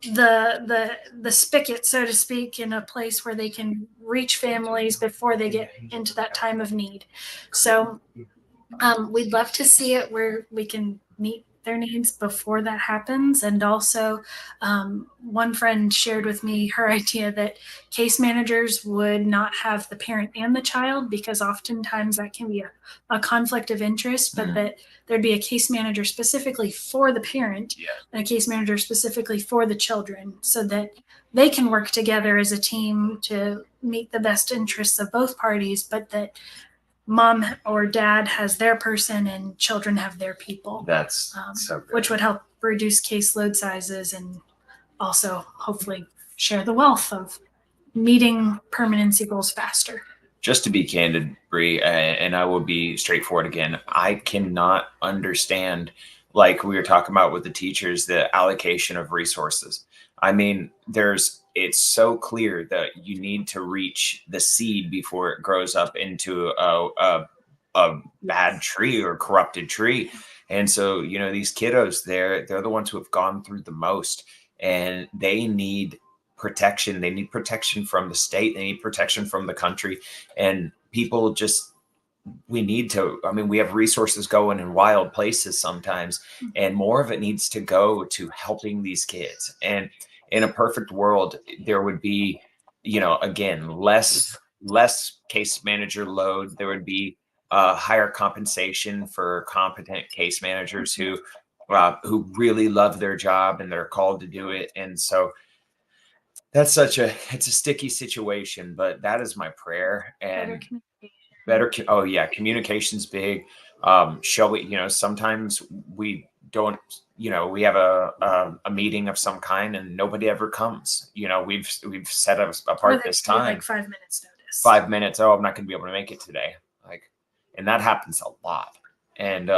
Speaker 3: the spigot, so to speak, in a place where they can reach families before they get into that time of need. So we'd love to see it where we can meet their needs before that happens. And also, one friend shared with me her idea that case managers would not have the parent and the child, because oftentimes that can be a conflict of interest, but that there'd be a case manager specifically for the parent and a case manager specifically for the children, so that they can work together as a team to meet the best interests of both parties, but that mom or dad has their person and children have their people.
Speaker 2: That's so good.
Speaker 3: Which would help reduce caseload sizes and also hopefully share the wealth of meeting permanency goals faster.
Speaker 2: Just to be candid, Bree, and I will be straightforward again, I cannot understand, like we were talking about with the teachers, the allocation of resources. I mean, it's so clear that you need to reach the seed before it grows up into a bad tree or corrupted tree. And so, these kiddos, they're the ones who have gone through the most, and they need protection. They need protection from the state. They need protection from the country. And people we have resources going in wild places sometimes, and more of it needs to go to helping these kids. And in a perfect world, there would be, again, less case manager load. There would be higher compensation for competent case managers who really love their job and they're called to do it. And so it's a sticky situation, but that is my prayer. And communication's big. Sometimes we don't we have a meeting of some kind and nobody ever comes. We've set us apart this time.
Speaker 3: Like 5 minutes notice.
Speaker 2: 5 minutes. Oh, I'm not going to be able to make it today. And that happens a lot. And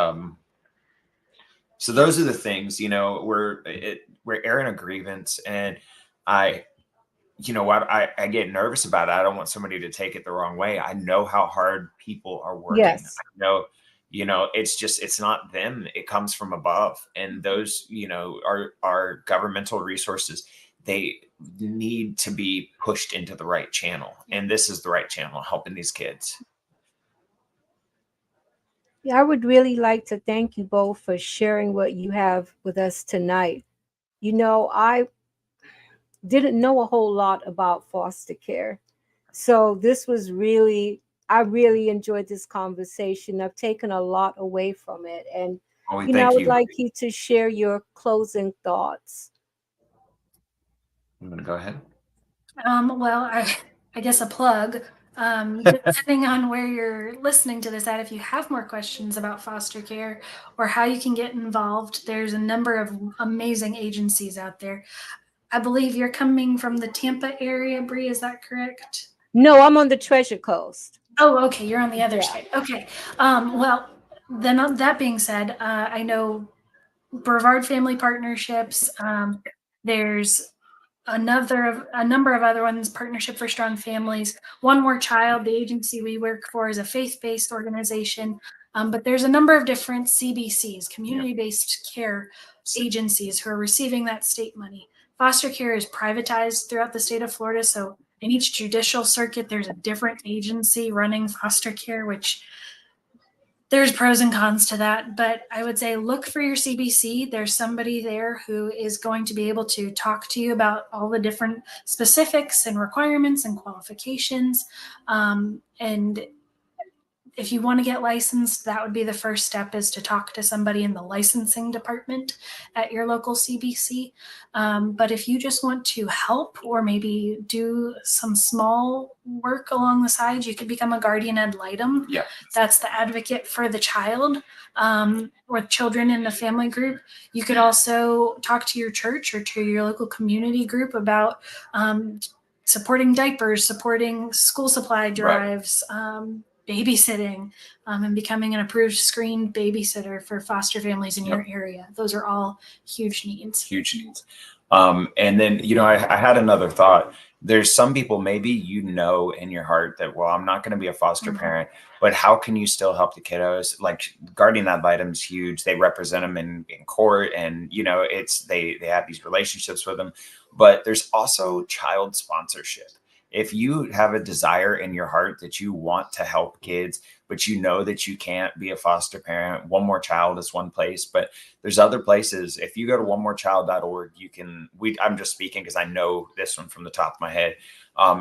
Speaker 2: so those are the things, we're airing a grievance, and I get nervous about it. I don't want somebody to take it the wrong way. I know how hard people are working.
Speaker 1: Yes.
Speaker 2: I know, it's not them. It comes from above. And those, our governmental resources, they need to be pushed into the right channel. And this is the right channel, helping these kids.
Speaker 1: Yeah, I would really like to thank you both for sharing what you have with us tonight. I didn't know a whole lot about foster care. So I really enjoyed this conversation. I've taken a lot away from it. And, I
Speaker 2: Thank
Speaker 1: would
Speaker 2: you.
Speaker 1: like you to share your closing thoughts.
Speaker 2: I'm going to go ahead.
Speaker 3: Well, I guess a plug. Depending on where you're listening to this at, if you have more questions about foster care or how you can get involved, there's a number of amazing agencies out there. I believe you're coming from the Tampa area, Bree, is that correct?
Speaker 1: No, I'm on the Treasure Coast.
Speaker 3: Oh, okay, you're on the other side. Okay. Well, then that being said, I know Brevard Family Partnerships. There's a number of other ones, Partnership for Strong Families, One More Child. The agency we work for is a faith-based organization, but there's a number of different CBCs, community-based care agencies, who are receiving that state money. Foster care is privatized throughout the state of Florida, so in each judicial circuit, there's a different agency running foster care, which there's pros and cons to that, but I would say look for your CBC. There's somebody there who is going to be able to talk to you about all the different specifics and requirements and qualifications. And if you want to get licensed, that would be the first step, is to talk to somebody in the licensing department at your local CBC. But if you just want to help or maybe do some small work along the side, you could become a guardian ad litem.
Speaker 2: Yeah.
Speaker 3: That's the advocate for the child or children in the family group. You could also talk to your church or to your local community group about supporting diapers, supporting school supply drives, babysitting, and becoming an approved screened babysitter for foster families in your area. Those are all huge needs.
Speaker 2: Huge needs. And then, I had another thought. There's some people, maybe in your heart that, well, I'm not going to be a foster parent, but how can you still help the kiddos? Like, guardian ad litem is huge. They represent them in court, and they have these relationships with them. But there's also child sponsorship. If you have a desire in your heart that you want to help kids, but you know that you can't be a foster parent, One More Child is one place, but there's other places. If you go to onemorechild.org, I'm just speaking because I know this one from the top of my head.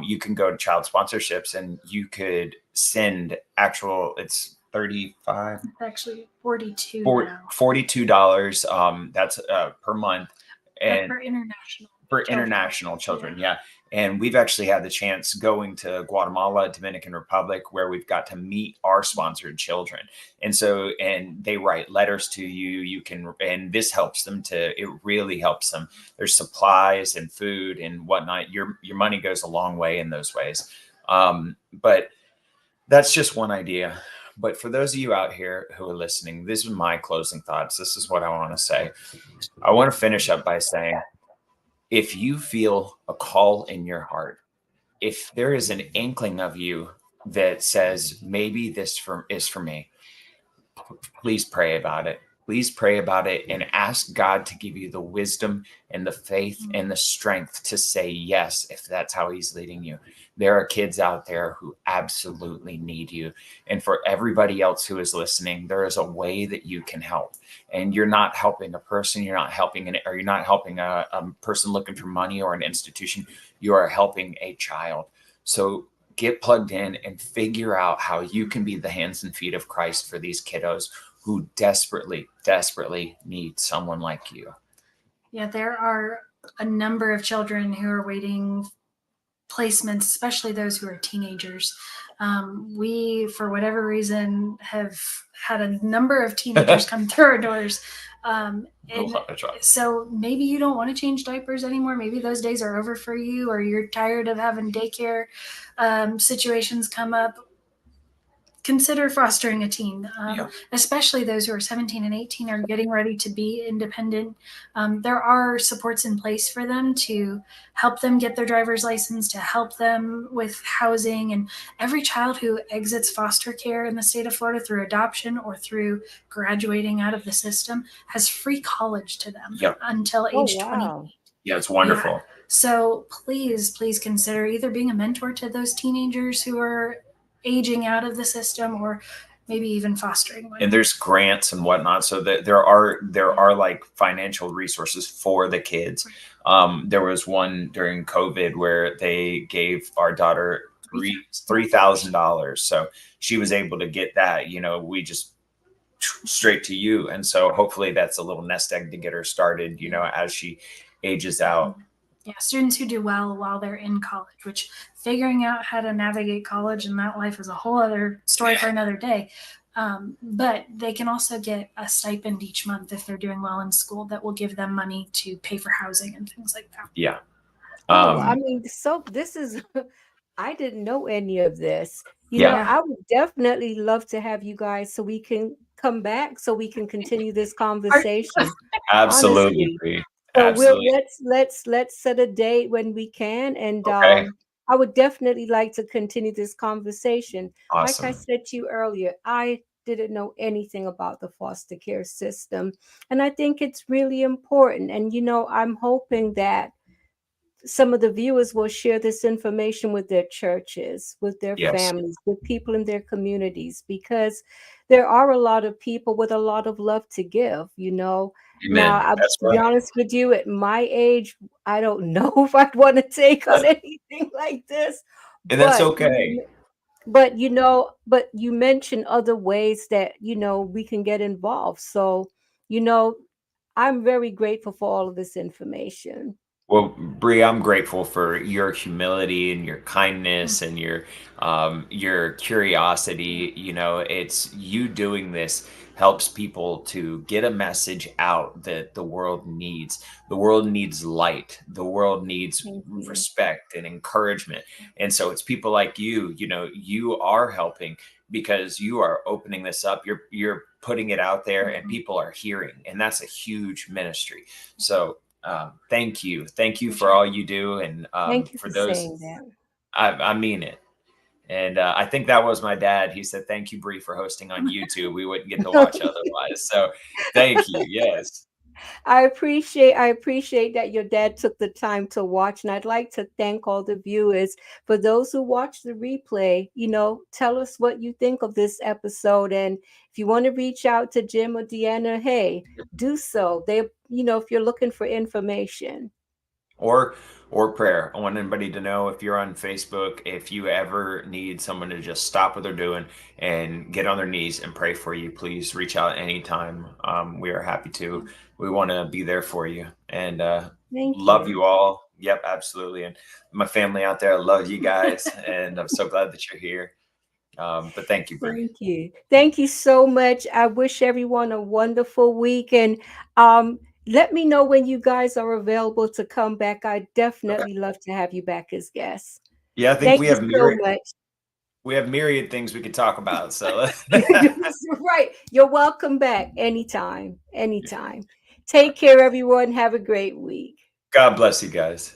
Speaker 2: You can go to child sponsorships and you could send it's 35.
Speaker 3: It's actually 42 now.
Speaker 2: $42. That's per month. And
Speaker 3: for
Speaker 2: international children. Yeah. And we've actually had the chance going to Guatemala, Dominican Republic, where we've got to meet our sponsored children. And they write letters to you. And this helps them it really helps them. There's supplies and food and whatnot. Your money goes a long way in those ways. But that's just one idea. But for those of you out here who are listening, these are my closing thoughts. This is what I want to say. I want to finish up by saying, if you feel a call in your heart, if there is an inkling of you that says, maybe this is for me, please pray about it. Please pray about it and ask God to give you the wisdom and the faith and the strength to say yes, if that's how he's leading you. There are kids out there who absolutely need you. And for everybody else who is listening, there is a way that you can help. And you're not helping a person, you're not helping a person looking for money or an institution. You are helping a child. So get plugged in and figure out how you can be the hands and feet of Christ for these kiddos who desperately, desperately need someone like you.
Speaker 3: Yeah, there are a number of children who are waiting placements, especially those who are teenagers. We, for whatever reason, have had a number of teenagers come through our doors So maybe you don't want to change diapers anymore. Maybe those days are over for you, or you're tired of having daycare situations come up. Consider fostering a teen, especially those who are 17 and 18 are getting ready to be independent. There are supports in place for them to help them get their driver's license, to help them with housing. And every child who exits foster care in the state of Florida through adoption or through graduating out of the system has free college to them until age 28.
Speaker 2: Yeah, it's wonderful. Yeah.
Speaker 3: So please consider either being a mentor to those teenagers who are aging out of the system, or maybe even fostering one.
Speaker 2: And there's grants and whatnot, so that there are like financial resources for the kids. There was one during COVID where they gave our daughter $3,000, so she was able to get that. We just straight to you, and so hopefully that's a little nest egg to get her started. As she ages out.
Speaker 3: Yeah, students who do well while they're in college, which figuring out how to navigate college and that life is a whole other story for another day. But they can also get a stipend each month if they're doing well in school that will give them money to pay for housing and things like that.
Speaker 2: Yeah.
Speaker 1: I mean, so this is, I didn't know any of this. I would definitely love to have you guys so we can come back, so we can continue this conversation.
Speaker 2: Absolutely.
Speaker 1: So let's set a date when we can, and I would definitely like to continue this conversation.
Speaker 2: Awesome.
Speaker 1: Like I said to you earlier, I didn't know anything about the foster care system, and I think it's really important. And I'm hoping that some of the viewers will share this information with their churches, with their families, with people in their communities, because there are a lot of people with a lot of love to give.
Speaker 2: Amen.
Speaker 1: Now, I'll be honest with you, at my age, I don't know if I'd want to take on anything like this.
Speaker 2: And that's okay.
Speaker 1: But you mentioned other ways that we can get involved. So I'm very grateful for all of this information.
Speaker 2: Well, Bree, I'm grateful for your humility and your kindness and your curiosity. It's you doing this helps people to get a message out that the world needs. The world needs light. The world needs respect and encouragement. And so it's people like you, you are helping because you are opening this up. You're putting it out there and people are hearing, and that's a huge ministry. So thank you for all you do, and
Speaker 1: thank you
Speaker 2: for those
Speaker 1: saying that.
Speaker 2: I mean it. And I think that was my dad. He said, thank you, Bree, for hosting on YouTube. We wouldn't get to watch otherwise. So thank you. Yes.
Speaker 1: I appreciate that your dad took the time to watch. And I'd like to thank all the viewers. For those who watch the replay, tell us what you think of this episode. And if you want to reach out to Jim or Deanna, hey, do so. If you're looking for information.
Speaker 2: Or prayer. I want anybody to know, if you're on Facebook, if you ever need someone to just stop what they're doing and get on their knees and pray for you, please reach out anytime. We are happy to. We want to be there for you, and love you all. Yep, absolutely. And my family out there, I love you guys, and I'm so glad that you're here. But thank you, Bree.
Speaker 1: Thank you so much. I wish everyone a wonderful week, and let me know when you guys are available to come back. I'd definitely love to have you back as guests.
Speaker 2: Yeah, I think we have
Speaker 1: so much.
Speaker 2: We have myriad things we could talk about. So
Speaker 1: right. You're welcome back anytime. Take care, everyone. Have a great week.
Speaker 2: God bless you guys.